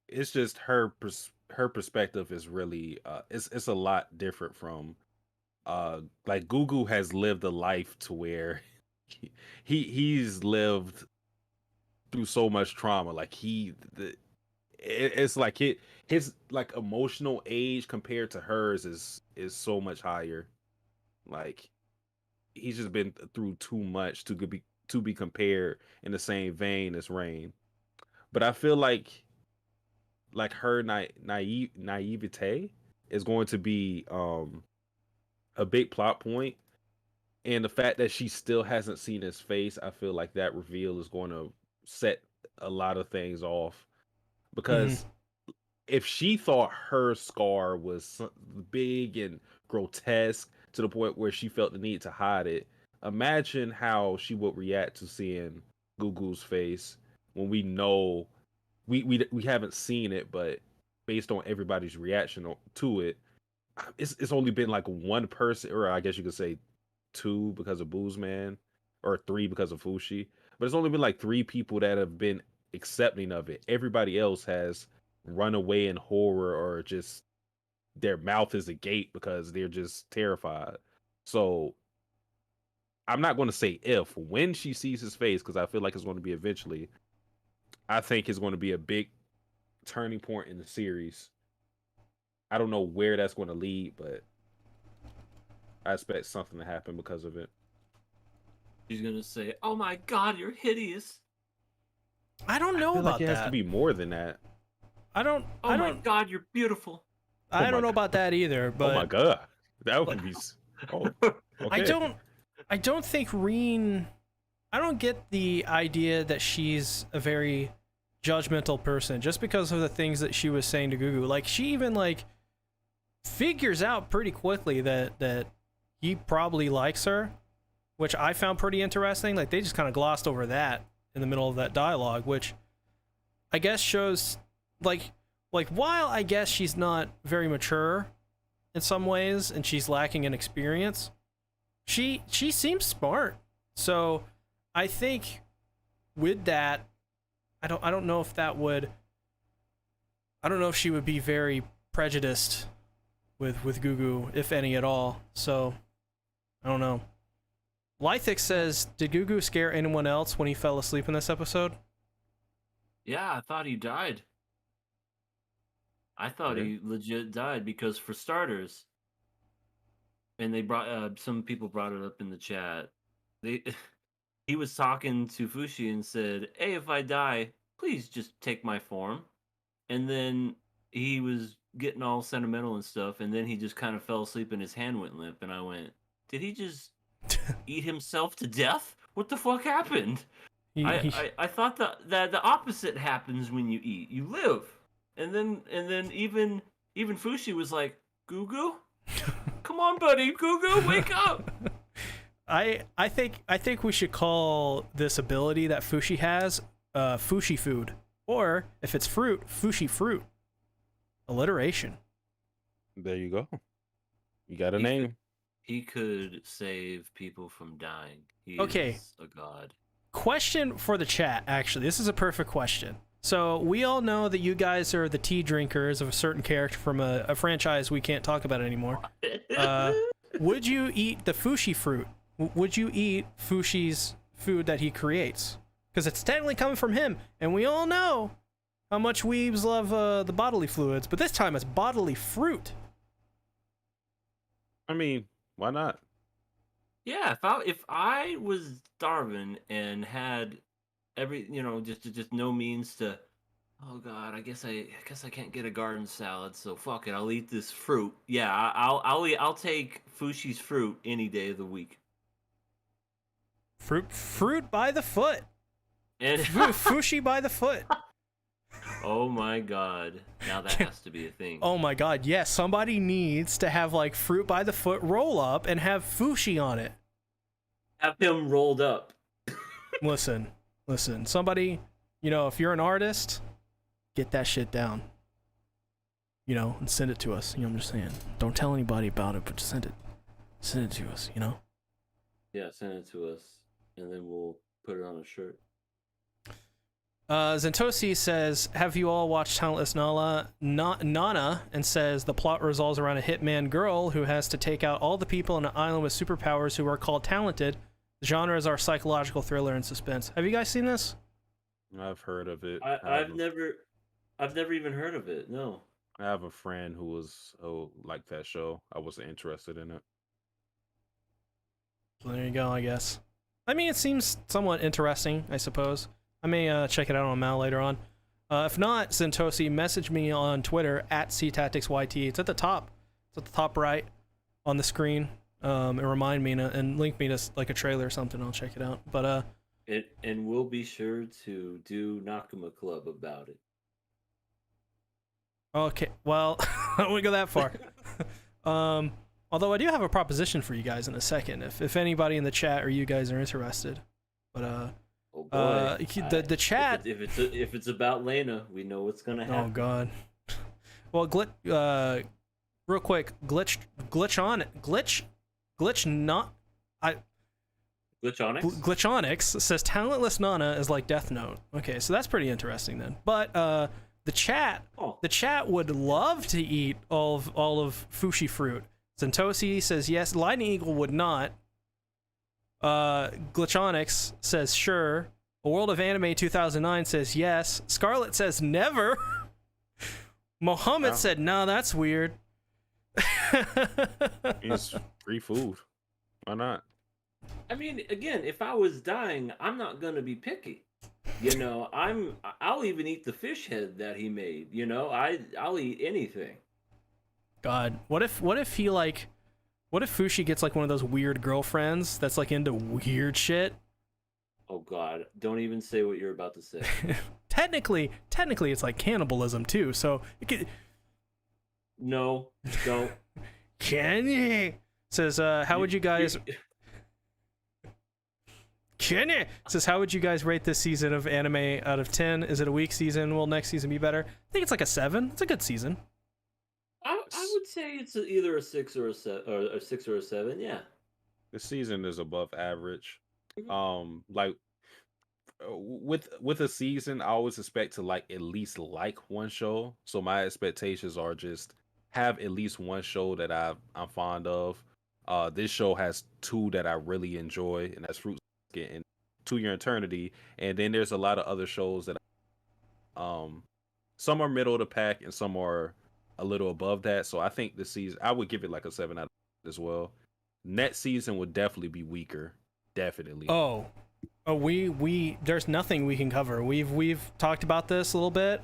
It's just her perspective is really it's a lot different from like Gugu has lived a life to where he's lived through so much trauma. Like it's like his like emotional age compared to hers is so much higher. Like he's just been through too much to be compared in the same vein as Rain. But I feel like her naivete is going to be a big plot point, and the fact that she still hasn't seen his face, I feel like that reveal is going to set a lot of things off. Because if she thought her scar was big and grotesque to the point where she felt the need to hide it, imagine how she would react to seeing Gugu's face when we know we haven't seen it, but based on everybody's reaction to it, it's only been like one person, or I guess you could say two because of Boozman, or three because of Fushi. But it's only been like three people that have been accepting of it. Everybody else has run away in horror, or just their mouth is agape because they're just terrified. So I'm not going to say if, when she sees his face, because I feel like it's going to be eventually. I think it's going to be a big turning point in the series. I don't know where that's going to lead, but I expect something to happen because of it. She's gonna say, "Oh my God, you're hideous." I don't know I feel about like it has that. to be more than that. I don't. Oh I my don't. God, you're beautiful. I my don't know God. about that either. But Oh my god, that would be. Oh, okay. I don't think Reen. I don't get the idea that she's a very judgmental person just because of the things that she was saying to Gugu. Like, she even like figures out pretty quickly that he probably likes her, which I found pretty interesting. Like, they just kind of glossed over that in the middle of that dialogue, which I guess shows, like, like, while I guess she's not very mature in some ways and she's lacking in experience, she seems smart. So I think with that, I don't know if that would, I don't know if she would be very prejudiced with Gugu, if any at all. So I don't know. Lythix says, did Gugu scare anyone else when he fell asleep in this episode? Yeah, I thought he died. I thought he legit died because, for starters, and they brought some people brought it up in the chat. He was talking to Fushi and said, "Hey, if I die, please just take my form." And then he was getting all sentimental and stuff, and then he just kind of fell asleep and his hand went limp. And I went, "Did he just eat himself to death? What the fuck happened?" I thought that the opposite happens when you eat. You live. And then even Fushi was like, "Gugu? Come on, buddy, Gugu, wake up." I think we should call this ability that Fushi has Fushi food. Or if it's fruit, Fushi fruit. Alliteration. There you go. You got a name. He could save people from dying. He Okay. is a god. Question for the chat, actually. This is a perfect question. So we all know that you guys are the tea drinkers of a certain character from a franchise we can't talk about anymore. Would you eat the Fushi fruit? Would you eat Fushi's food that he creates? Because it's technically coming from him, and we all know how much weebs love the bodily fluids, but this time it's bodily fruit. I mean, why not? Yeah, if I was starving and had just no means to, oh god, I guess I can't get a garden salad, so fuck it, I'll eat this fruit. Yeah, I'll take Fushi's fruit any day of the week. Fruit by the foot. And Fushi by the foot. oh my god, now that has to be a thing. Oh my god, yes, somebody needs to have like fruit by the foot roll up and have Fushi on it. Have him rolled up. Listen, somebody, if you're an artist, get that shit down. And send it to us. I'm just saying. Don't tell anybody about it, but just send it to us, Yeah, send it to us, and then we'll put it on a shirt. Zentosi says, have you all watched Talentless Nana? And says the plot revolves around a hitman girl who has to take out all the people on an island with superpowers who are called talented. The genre is our psychological thriller and suspense. Have you guys seen this? I've heard of it. I've never even heard of it. No. I have a friend who was like that show. I wasn't interested in it. So there you go, I guess. I mean, it seems somewhat interesting, I suppose. I may check it out on Mal later on. If not, Zentosi, message me on Twitter at SeaTacticsYT. It's at the top. It's at the top right on the screen. And remind me and link me to like a trailer or something. I'll check it out. But and we'll be sure to do Nakama Club about it. Okay, well, I wouldn't go that far. Although I do have a proposition for you guys in a second, if anybody in the chat or you guys are interested. But oh boy, the chat. If it's about Lena, we know what's gonna happen. Oh god. Well, real quick, Glitchonix says Talentless Nana is like Death Note. Okay, so that's pretty interesting then. But the chat would love to eat all of Fushi fruit. Zentosi says yes. Lightning Eagle would not. Glitchonix says sure. A World of Anime 2009 says yes. Scarlet says never. Mohammed said no, that's weird. It's free food. Why not? I mean, again, if I was dying, I'm not gonna be picky. I'll even eat the fish head that he made. I'll eat anything. God, what if Fushi gets like one of those weird girlfriends that's like into weird shit? Oh God, don't even say what you're about to say. Technically, it's like cannibalism too. So it could. No, don't. Can you? Says, how would you guys? Kenny says, how would you guys rate this season of anime out of 10? Is it a weak season? Will next season be better? I think it's like a 7. It's a good season. I would say it's either a 6 or a 7, or a 6 or a 7. Yeah. The season is above average. Mhm. Like with a season, I always expect to like at least like one show. So my expectations are just have at least one show that I'm fond of. This show has two that I really enjoy, and that's Fruit Basket and To Your Eternity. And then there's a lot of other shows that some are middle of the pack and some are a little above that. So I think this season I would give it like a 7 out of 10 as well. Next season would definitely be weaker. Definitely. Oh, we there's nothing we can cover. We've talked about this a little bit.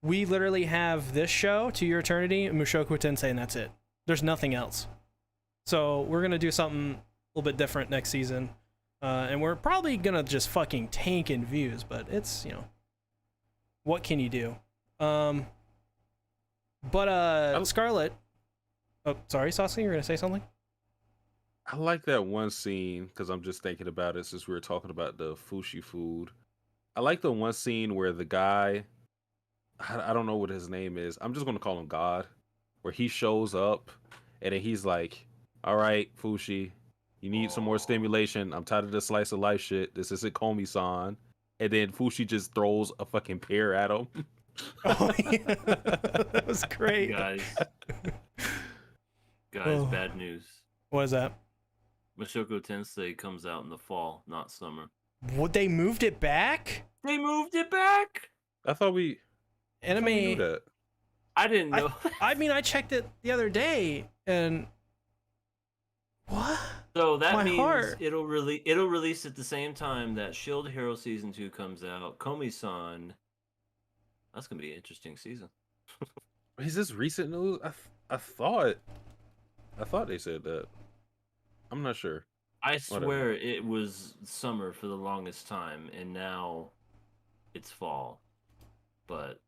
We literally have this show, To Your Eternity, and Mushoku Tensei, and that's it. There's nothing else. So we're gonna do something a little bit different next season, and we're probably gonna just fucking tank in views. But it's, you know, what can you do? Scarlet. Oh, sorry, Sasuke, you were gonna say something? I like that one scene because I'm just thinking about it since we were talking about the fushi food. I like the one scene where the guy, I don't know what his name is. I'm just going to call him God, where he shows up and then he's like, all right, Fushi, you need some more stimulation. I'm tired of this slice of life shit. This isn't Komi-san. And then Fushi just throws a fucking pear at him. Oh, yeah. That was great. Guys, Oh. bad news. What is that? Mushoku Tensei comes out in the fall, not summer. What, they moved it back? They moved it back. I thought we Anime. knew that. I didn't know. I mean, I checked it the other day, and what? So that My means heart. it'll release at the same time that Shield Hero Season 2 comes out. Komi-san. That's gonna be an interesting season. Is this recent news? I thought they said that. I'm not sure. I Whatever. swear it was summer for the longest time, and now it's fall. But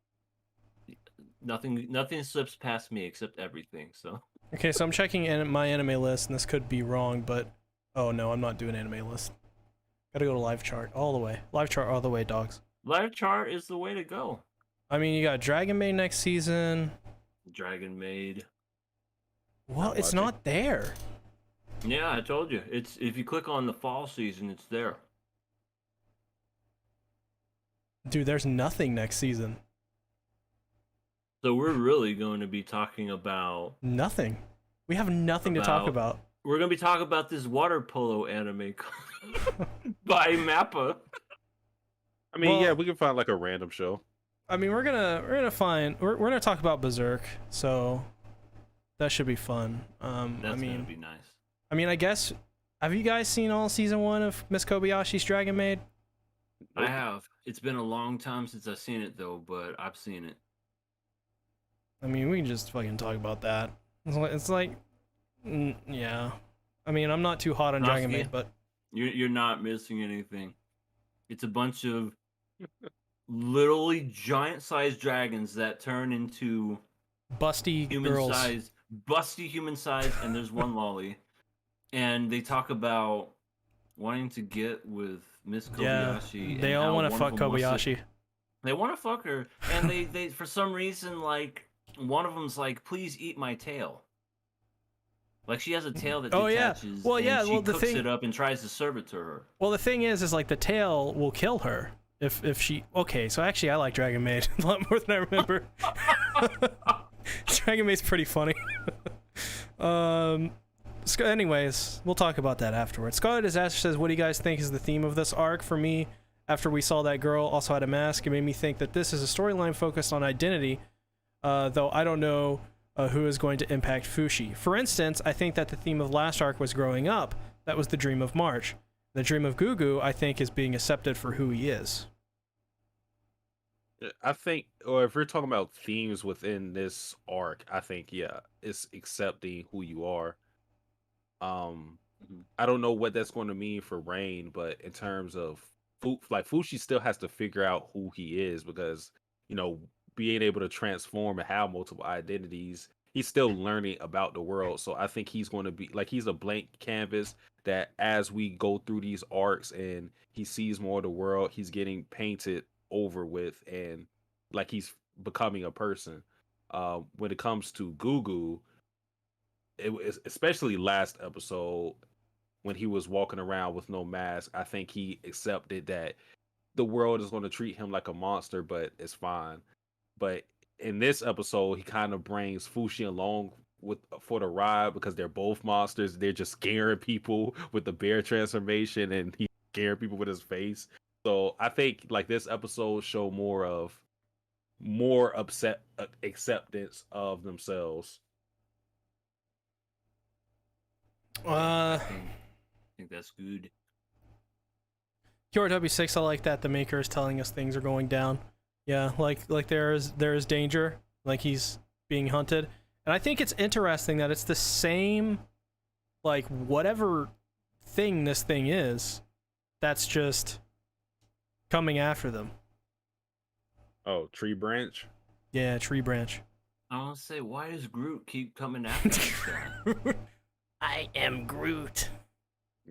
nothing slips past me except everything. So Okay, so I'm checking my anime list, and this could be wrong, but oh no, I'm not doing anime list. Gotta go to live chart all the way. Live chart all the way, dogs. Live chart is the way to go. I mean, you got Dragon Maid next season. Dragon Maid. Well, it's watching. not there. Yeah, I told you. It's if you click on the fall season, it's there. Dude, there's nothing next season. So we're really going to be talking about. Nothing. We have nothing to talk about. We're going to be talking about this water polo anime by Mappa. I mean, Well- yeah, we can find like a random show. I mean, we're gonna talk about Berserk, so that should be fun. That's I mean, gonna be nice. I guess, have you guys seen all season 1 of Miss Kobayashi's Dragon Maid? I have. It's been a long time since I've seen it though, but I've seen it. I mean, we can just fucking talk about that. It's like yeah. I mean, I'm not too hot on Dragon Sasuke? Maid, but You're not missing anything. It's a bunch of literally giant-sized dragons that turn into busty girls. human-sized, busty human-sized, and there's one lolly. And they talk about wanting to get with Miss Yeah, Kobayashi. they and all how want to one fuck of them wants to- Kobayashi. They want to fuck her, and they for some reason, like, one of them's like, please eat my tail. Like, she has a tail that Oh, yeah. detaches, Well, and yeah, she well, the cooks thing- it up and tries to serve it to her. Well, the thing is like the tail will kill her if she. Okay, so actually, I like Dragon Maid a lot more than I remember. Dragon Maid's pretty funny. Anyways, we'll talk about that afterwards. Scarlet Disaster says, what do you guys think is the theme of this arc? For me, after we saw that girl also had a mask, it made me think that this is a storyline focused on identity, though I don't know who is going to impact Fushi. For instance, I think that the theme of last arc was growing up. That was the dream of March. The dream of Gugu, I think, is being accepted for who he is. I think, or if we're talking about themes within this arc, I think, yeah, it's accepting who you are. I don't know what that's going to mean for Rain, but in terms of Fushi still has to figure out who he is because, being able to transform and have multiple identities, he's still learning about the world. So I think he's going to be like he's a blank canvas that as we go through these arcs and he sees more of the world, he's getting painted over with and like he's becoming a person. When it comes to Gugu, it was especially last episode when he was walking around with no mask. I think he accepted that the world is going to treat him like a monster, but it's fine. But in this episode, he kind of brings Fushi along with for the ride because they're both monsters. They're just scaring people with the bear transformation, and he's scaring people with his face. So I think like this episode show more upset acceptance of themselves. I think that's good. QRW6, I like that the maker is telling us things are going down. Yeah, like there is danger, like he's being hunted. And I think it's interesting that it's the same, like, whatever thing this thing is, that's just coming after them. Oh, tree branch? Yeah, tree branch. I want to say, why does Groot keep coming after this guy? I am Groot.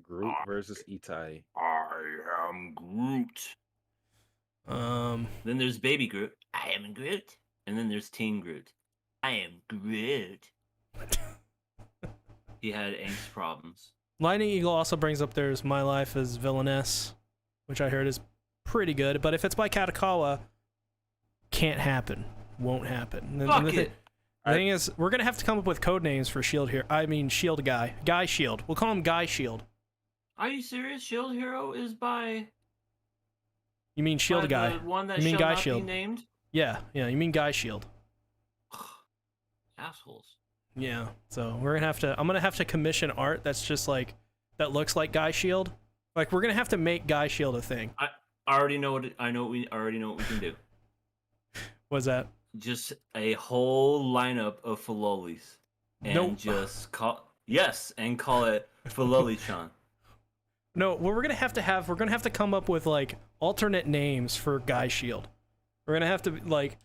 Groot versus Itai. I am Groot. Then there's Baby Groot. I am Groot. And then there's Teen Groot. I am Groot. He had angst problems. Lightning Eagle also brings up there's My Life as Villainess, which I heard is pretty good. But if it's by Katakawa, can't happen. Won't happen. Fuck it. The thing is, we're gonna have to come up with code names for Shield here. I mean, Shield guy, Guy Shield. We'll call him Guy Shield. Are you serious? Shield Hero is by. You mean Shield by guy? The one that You mean shall Guy not Shield? be named. Yeah. You mean Guy Shield? Assholes. Yeah. So we're gonna have to. I'm gonna have to commission art that's just like that looks like Guy Shield. Like we're gonna have to make Guy Shield a thing. I already know what we already know what we can do. What's that? Just a whole lineup of Filolis. And Nope. just call it Filoli-chan. No, what we're gonna have to come up with like alternate names for Guy Shield. We're gonna have to like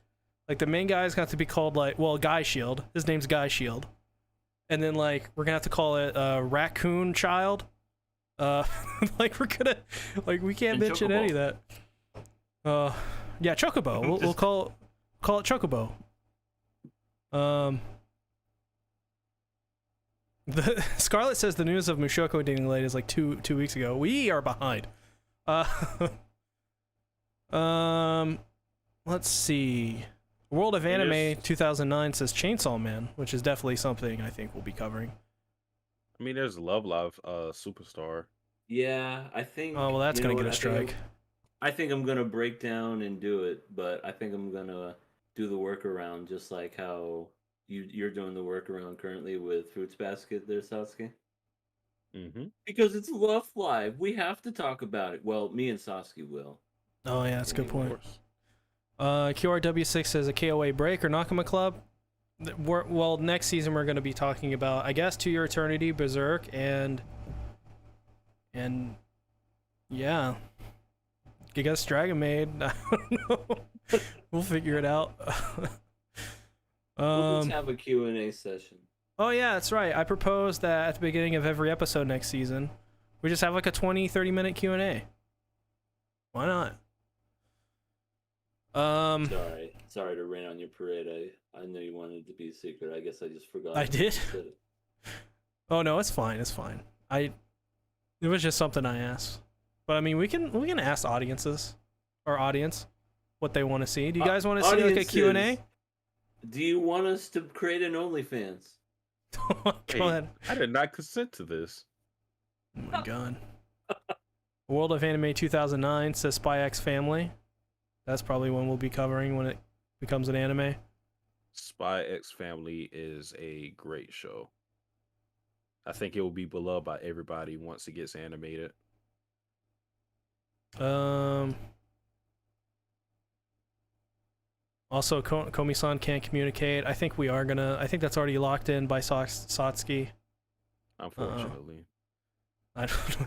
the main guy's got to be called like Guy Shield. His name's Guy Shield, and then like we're gonna have to call it Raccoon Child. Like we're gonna we can't And mention Chocobo. any of that. Yeah, Chocobo. We'll call it Chocobo. The Scarlet says the news of Mushoku dating late is like two weeks ago. We are behind. Let's see. World of Anime 2009 says Chainsaw Man, which is definitely something I think we'll be covering. I mean, there's Love Live Superstar. Yeah, I think. Oh well, that's you know gonna what, get a strike. I think I'm gonna break down and do it, but I think I'm gonna do the workaround just like how you're doing the workaround currently with Fruits Basket there, Sasuke. Mm-hmm. Because it's Love Live. We have to talk about it. Well, me and Sasuke will. Oh yeah, that's a good point. QRW6 says a KOA break or Nakama Club. Well, next season we're going to be talking about, I guess, To Your Eternity, Berserk, and yeah, Gigas Dragon Maid. I don't know. We'll figure it out. We'll just have a Q&A session. Oh yeah, that's right. I propose that at the beginning of every episode next season, we just have like a 30 minute Q&A. Why not? Sorry to rain on your parade. I know you wanted it to be a secret. I guess I just forgot. I did? Oh no, it's fine. It's fine. It was just something I asked. But I mean, we can ask audience what they want to see. Do you guys want to see like a Q&A? Do you want us to create an OnlyFans? Go ahead. I did not consent to this. Oh my god. World of Anime 2009 says Spy X Family. That's probably one we'll be covering when it becomes an anime. Spy X Family is a great show. I think it will be beloved by everybody once it gets animated. Also, Komi-san can't communicate. I think that's already locked in by Satsuki. Unfortunately. I don't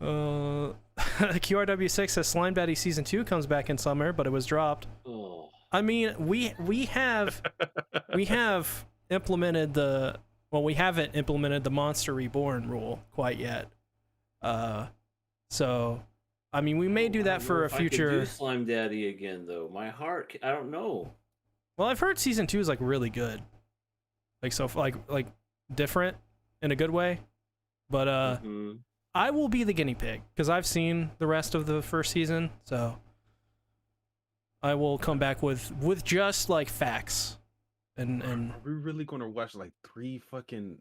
know. QRW6 says Slime Daddy Season 2 comes back in summer, but it was dropped. Oh. I mean, we have implemented we haven't implemented the Monster Reborn rule quite yet. So, I mean, we may do that for a future. I could do Slime Daddy again, though. My heart, I don't know. Well, I've heard season 2 is like really good, like so, like different in a good way. But I will be the guinea pig because I've seen the rest of the first season, so I will come back with just like facts. And are we really gonna watch like 3 fucking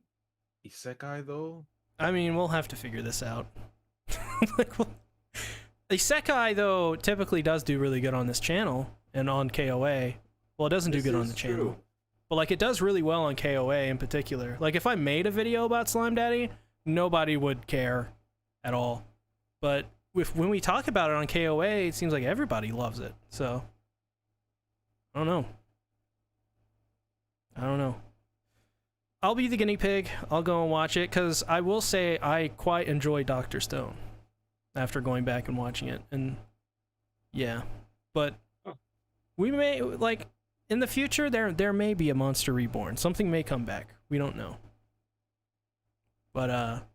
isekai though? I mean, we'll have to figure this out. Isekai though typically does do really good on this channel and on KOA. Well, it doesn't do good on the channel, but like it does really well on KOA in particular. Like if I made a video about Slime Daddy, nobody would care at all. But when we talk about it on KOA, it seems like everybody loves it. So I don't know. I'll be the guinea pig. I'll go and watch it because I will say I quite enjoy Dr. Stone after going back and watching it. And yeah, but we may, like, in the future, there may be a Monster Reborn. Something may come back. We don't know. But,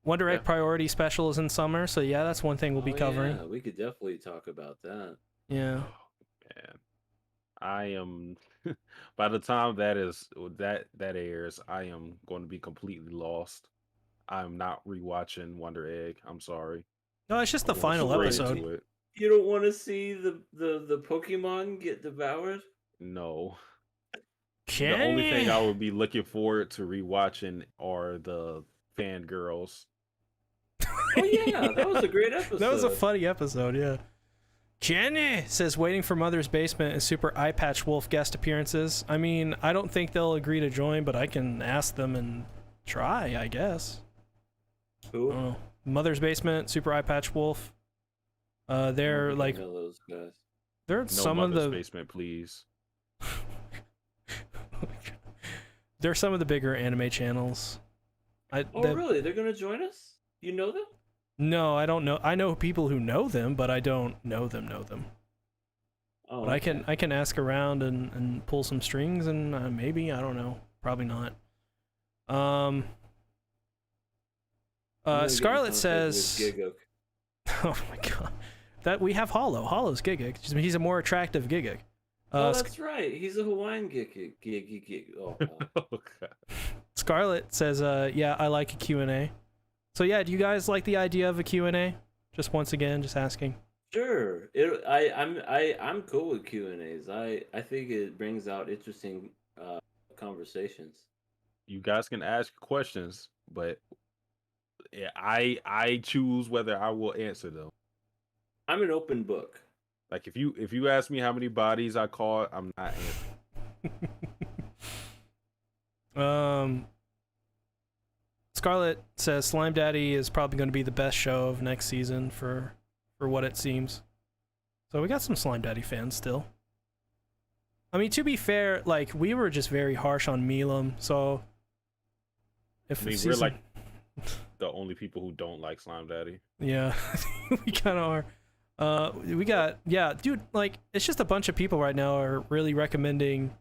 Wonder Egg Priority Special is in summer, so yeah, that's one thing we'll be covering. Yeah, we could definitely talk about that. Yeah. Man, I am. By the time that airs, I am going to be completely lost. I'm not rewatching Wonder Egg. I'm sorry. No, it's just the final episode. You don't want to see the Pokemon get devoured? No. The only thing I would be looking forward to rewatching are the fangirls. Oh yeah, that was a great episode. That was a funny episode, yeah. Jenny says waiting for Mother's Basement and Super Eye Patch Wolf guest appearances. I mean, I don't think they'll agree to join, but I can ask them and try, I guess. Who? Oh, Mother's Basement, Super Eye Patch Wolf. They're like those guys. They're some of the Basement, please. They're some of the bigger anime channels. Really? They're gonna join us? You know them? No, I don't know. I know people who know them, but I don't know them. Oh, but okay. I can ask around and pull some strings and maybe, I don't know. Probably not. Scarlett says, oh my god, that we have Hollow. Hollow's Gigik. He's a more attractive Gigik. Oh, that's right. He's a Hawaiian Gigik. Oh, God. Scarlett says, yeah, I like a Q&A. So yeah, do you guys like the idea of a Q&A? Just once again, just asking. Sure. I'm cool with Q&As. I think it brings out interesting conversations. You guys can ask questions, but yeah, I choose whether I will answer them. I'm an open book. Like if you ask me how many bodies I caught, I'm not answering. Scarlett says Slime Daddy is probably going to be the best show of next season for what it seems. So we got some Slime Daddy fans still. I mean, to be fair, like we were just very harsh on Milam, so if we're like the only people who don't like Slime Daddy. Yeah, we kind of are. We got, yeah, dude, like it's just a bunch of people right now are really recommending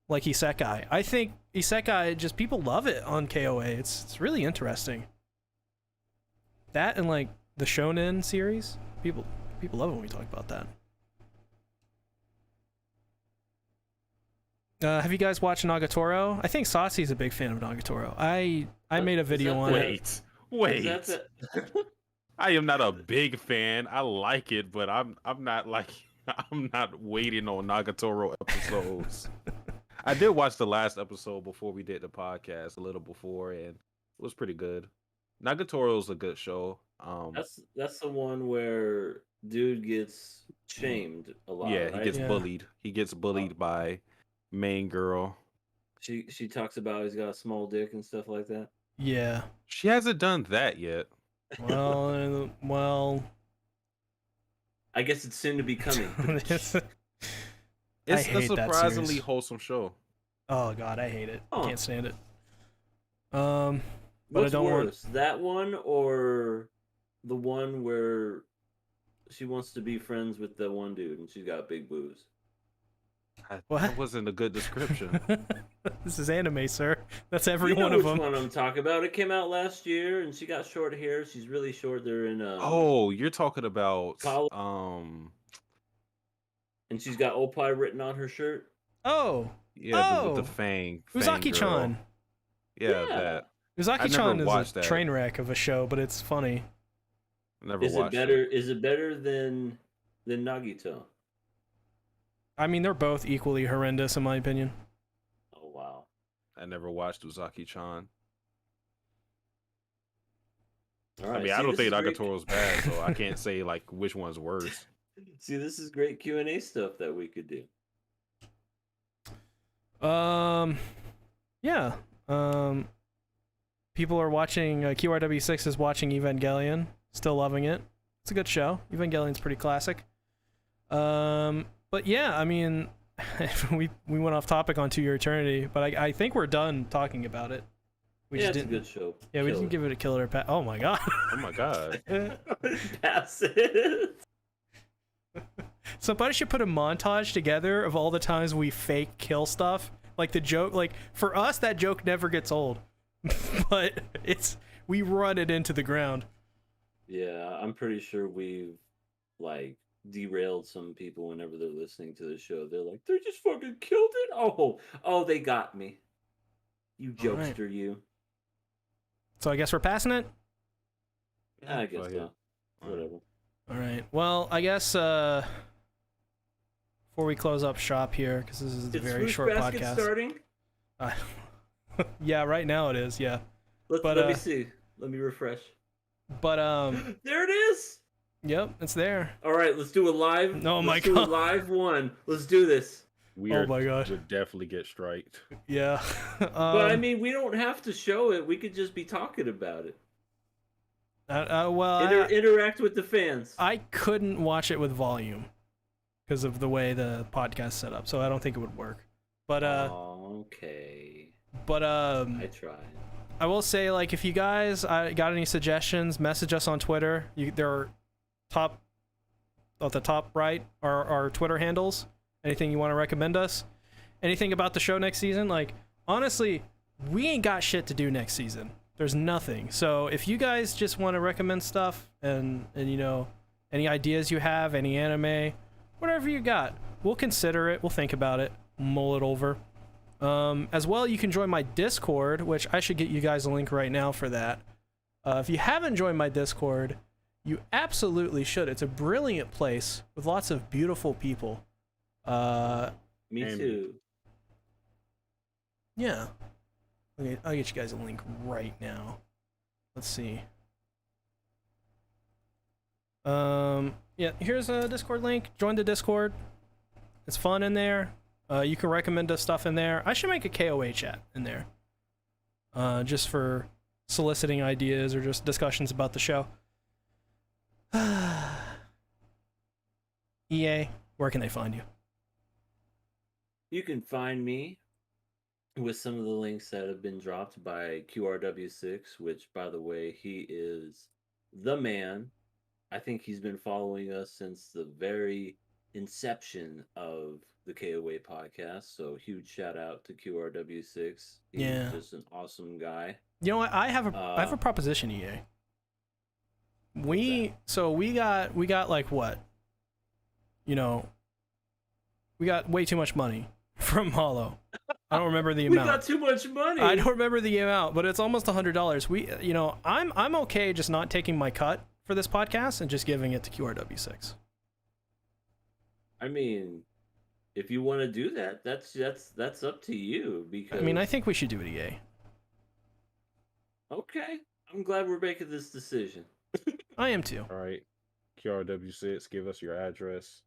like Isekai. I think Isekai, just people love it on KOA. It's really interesting. That and like the Shonen series, people love it when we talk about that. Have you guys watched Nagatoro? I think Sassi's a big fan of Nagatoro. I made a video on it. Wait. I am not a big fan. I like it, but I'm not waiting on Nagatoro episodes. I did watch the last episode before we did the podcast, a little before, and it was pretty good. Nagatoro's a good show. That's the one where dude gets shamed a lot. Yeah, right? he gets bullied. He gets bullied by main girl. She talks about he's got a small dick and stuff like that. Yeah. She hasn't done that yet. Well, I guess it's soon to be coming. It's a surprisingly wholesome show. Oh god, I hate it. I can't stand it. But What's I don't worse, that one or the one where she wants to be friends with the one dude, and she's got big boobs. What? That wasn't a good description. This is anime, sir. That's every You know one of which them. one I'm talking about. It came out last year, and she got short hair. She's really short. They're in Oh, you're talking about college, and she's got Opie written on her shirt. Oh. yeah, Oh. with the fang Uzaki-chan. girl. Yeah, that. Uzaki-chan is watched a that. train wreck of a show, but it's funny. Never Is it watched better? it. Is it better than Nagito? I mean, they're both equally horrendous in my opinion. Oh wow. I never watched Uzaki-chan. All right. I mean, I don't think Nagatoro's bad, so I can't say like which one's worse. See, this is great Q&A stuff that we could do. Yeah. People are watching. QRW6 is watching Evangelion. Still loving it. It's a good show. Evangelion's pretty classic. But yeah, I mean, we went off topic on To Your Eternity, but I think we're done talking about it. We Yeah, just it's a didn't. good show. Yeah, we didn't give it a killer pat. Oh my god. Oh my god. Pass it. Somebody should put a montage together of all the times we fake kill stuff. Like the joke, like for us, that joke never gets old, but we run it into the ground. Yeah, I'm pretty sure we've like derailed some people whenever they're listening to the show. They're like, they just fucking killed it. Oh, they got me. You All right. jokester, you. So I guess we're passing it. Yeah, I guess Oh, so. yeah. Whatever. All right. Well, I guess before we close up shop here, because this is a very Fruit short Basket podcast. starting? Yeah, right now it is. Yeah, Let me see. Let me refresh. but There it is. yep, it's there. All right, let's do a live. Oh my let's do God. a live one. Let's do this. Weird. Oh my gosh. Would definitely get striked. Yeah. But I mean, we don't have to show it. We could just be talking about it. Well, Interact with the fans. I couldn't watch it with volume because of the way the podcast set up, so I don't think it would work. But Okay. but I tried. I will say, like, if you guys got any suggestions, message us on Twitter. There are at the top right are our Twitter handles. Anything you want to recommend us? Anything about the show next season? Like, honestly, we ain't got shit to do next season. There's nothing. So if you guys just want to recommend stuff and you know, any ideas you have, any anime, whatever you got, we'll consider it. We'll think about it, mull it over. As well, you can join my Discord, which I should get you guys a link right now for that. If you haven't joined my Discord, you absolutely should. It's a brilliant place with lots of beautiful people. Me And- too. Yeah. Okay, I'll get you guys a link right now. Let's see. Yeah, here's a Discord link. Join the Discord. It's fun in there. You can recommend us stuff in there. I should make a KOA chat in there. Just for soliciting ideas or just discussions about the show. EA, where can they find you? You can find me with some of the links that have been dropped by QRW6, which, by the way, he is the man. I think he's been following us since the very inception of the KOA podcast. So huge shout out to QRW6. He's Yeah. just an awesome guy. You know what? I have a proposition, EA. We got like what? You know, we got way too much money from Hollow. I don't remember the We amount. got too much money. I don't remember the amount, but it's almost $100. I'm okay just not taking my cut for this podcast and just giving it to QRW6. I mean, if you want to do that, that's up to you. Because I mean, I think we should do it, EA. Okay, I'm glad we're making this decision. I am too. All right. QRW6, give us your address.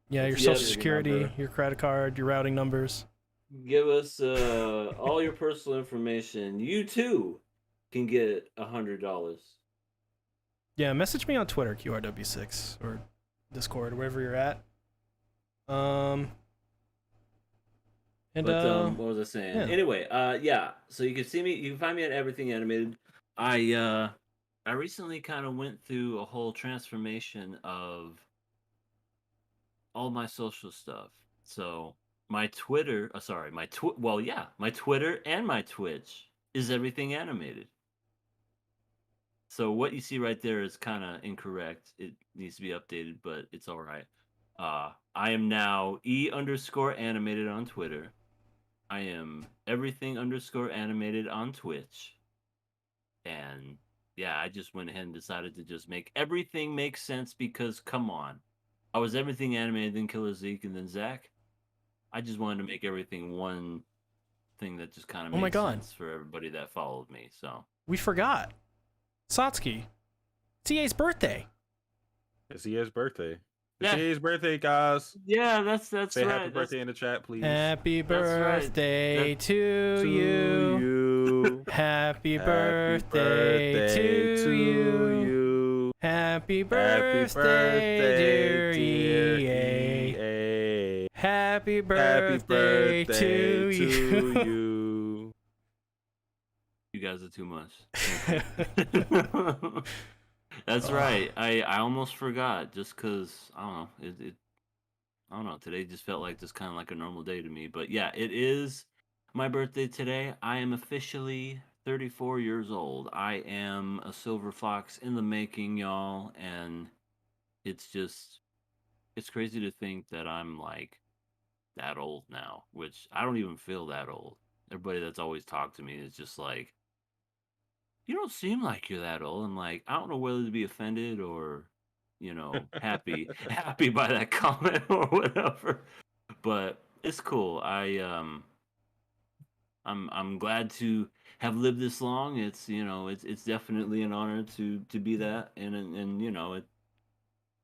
Yeah, your Yeah, social your security, number. your credit card, your routing numbers. Give us all your personal information. You too can get $100. Yeah, message me on Twitter, QRW6, or Discord, wherever you're at. And But what was I saying? yeah. Anyway, yeah. So you can see me. You can find me at Everything Animated. I recently kind of went through a whole transformation of all my social stuff. So my Twitter, sorry, my Twitter and my Twitch is everything animated. So what you see right there is kind of incorrect. It needs to be updated, but it's all right. I am now E_animated on Twitter. I am everything_animated on Twitch. And yeah, I just went ahead and decided to just make everything make sense because come on. I was everything animated, then Killer Zeke, and then Zach. I just wanted to make everything one thing that just kind of made sense for everybody that followed me. So we forgot. Satsuki. It's EA's birthday. It's EA's birthday. Yeah. It's EA's birthday, guys. Yeah, that's Say right. happy birthday in the chat, please. Happy That's right. birthday to you. Happy birthday to you. Happy birthday, dear EA. Happy birthday to you. You guys are too much. That's right. I almost forgot just because I don't know. I don't know. Today just felt like just kind of like a normal day to me. But yeah, it is my birthday today. I am officially 34 years old. I am a silver fox in the making, y'all, and it's crazy to think that I'm like that old now, which I don't even feel that old. Everybody that's always talked to me is just like, you don't seem like you're that old. I'm like, I don't know whether to be offended or, happy by that comment or whatever. But it's cool. I'm glad to have lived this long. It's it's definitely an honor to be that, and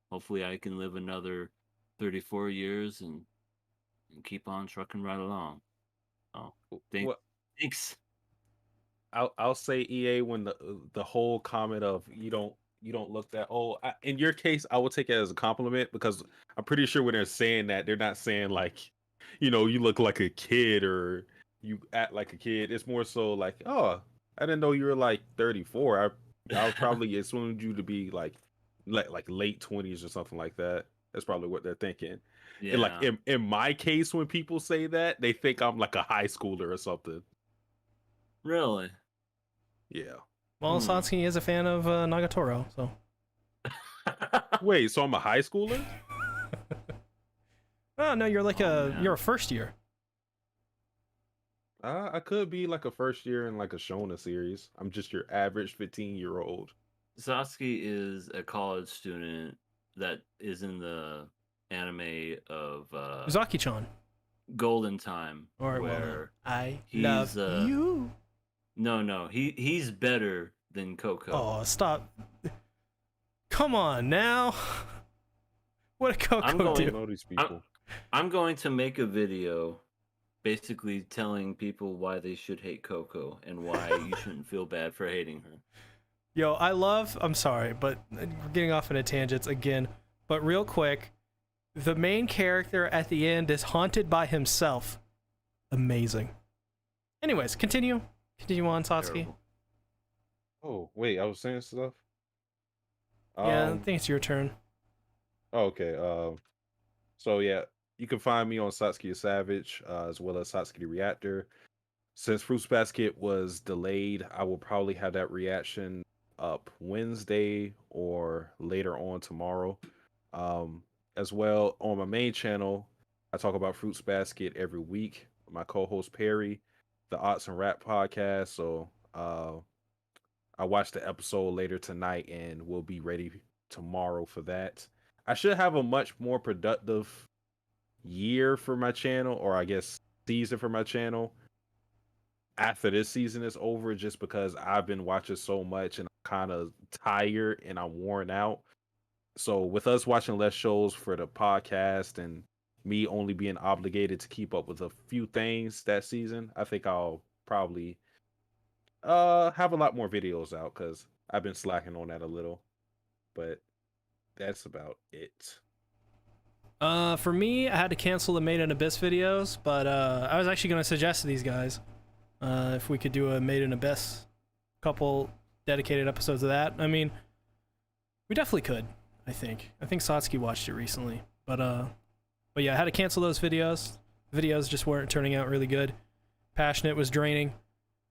hopefully I can live another 34 years and keep on trucking right along. Oh, thanks. I'll say EA when the whole comment of you don't look that old. In your case, I will take it as a compliment because I'm pretty sure when they're saying that, they're not saying like, you look like a kid or you act like a kid. It's more so like, oh, I didn't know you were like 34. I probably assumed you to be like late 20s or something like that. That's probably what they're thinking. Yeah. And like in my case, when people say that, they think I'm like a high schooler or something. Really? Yeah. Well, Satsuki is a fan of Nagatoro, so. Wait, so I'm a high schooler? Oh no, you're like you're a first year. I could be like a first year in like a Shona series. I'm just your average 15-year-old. Satsuki is a college student that is in the anime of Uzaki-chan. Golden Time, Or where I love you. No, he's better than Coco. Oh, stop! Come on now. What did Coco do? Know these people. I'm going to make a video, basically telling people why they should hate Coco and why you shouldn't feel bad for hating her. Yo, I'm sorry, but we're getting off into tangents again. But real quick, the main character at the end is haunted by himself. Amazing. Anyways, continue. Continue on, Satsuki. Terrible. Oh, wait, I was saying stuff? Yeah, I think it's your turn. Okay, so yeah, you can find me on Satsuki Savage, as well as Satsuki the Reactor. Since Fruits Basket was delayed, I will probably have that reaction up Wednesday or later on tomorrow. As well, on my main channel, I talk about Fruits Basket every week with my co-host Perry, the Arts and Rap podcast. So I watched the episode later tonight and we'll be ready tomorrow for that. I should have a much more productive year for my channel, or I guess season for my channel, after this season is over, just because I've been watching so much and I'm kind of tired and I'm worn out. So with us watching less shows for the podcast and me only being obligated to keep up with a few things that season, I think I'll probably have a lot more videos out because I've been slacking on that a little. But that's about it. For me, I had to cancel the Made in Abyss videos, but I was actually going to suggest to these guys if we could do a Made in Abyss, couple dedicated episodes of that. I mean, we definitely could. I think Satsuki watched it recently, but But yeah, I had to cancel those videos. Videos just weren't turning out really good. Passionate was draining.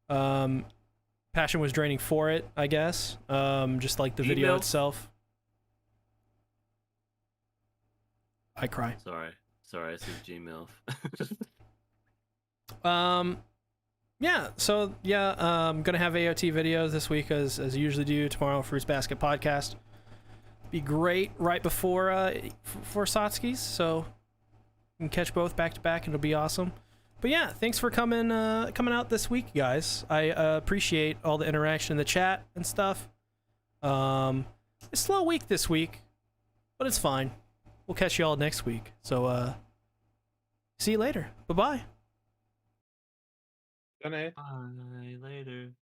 Passion was draining for it, I guess. Just like the video Email? itself. I cry. Sorry, I said Gmail. Yeah, so yeah, I'm gonna have AOT videos this week as I usually do. Tomorrow, Fruits Basket podcast. Be great right before for Satsuki's, so you can catch both back to back, and it'll be awesome. But yeah, thanks for coming out this week, guys. I appreciate all the interaction in the chat and stuff. It's a slow week this week, but it's fine. We'll catch you all next week. So see you later. Bye bye. Bye later.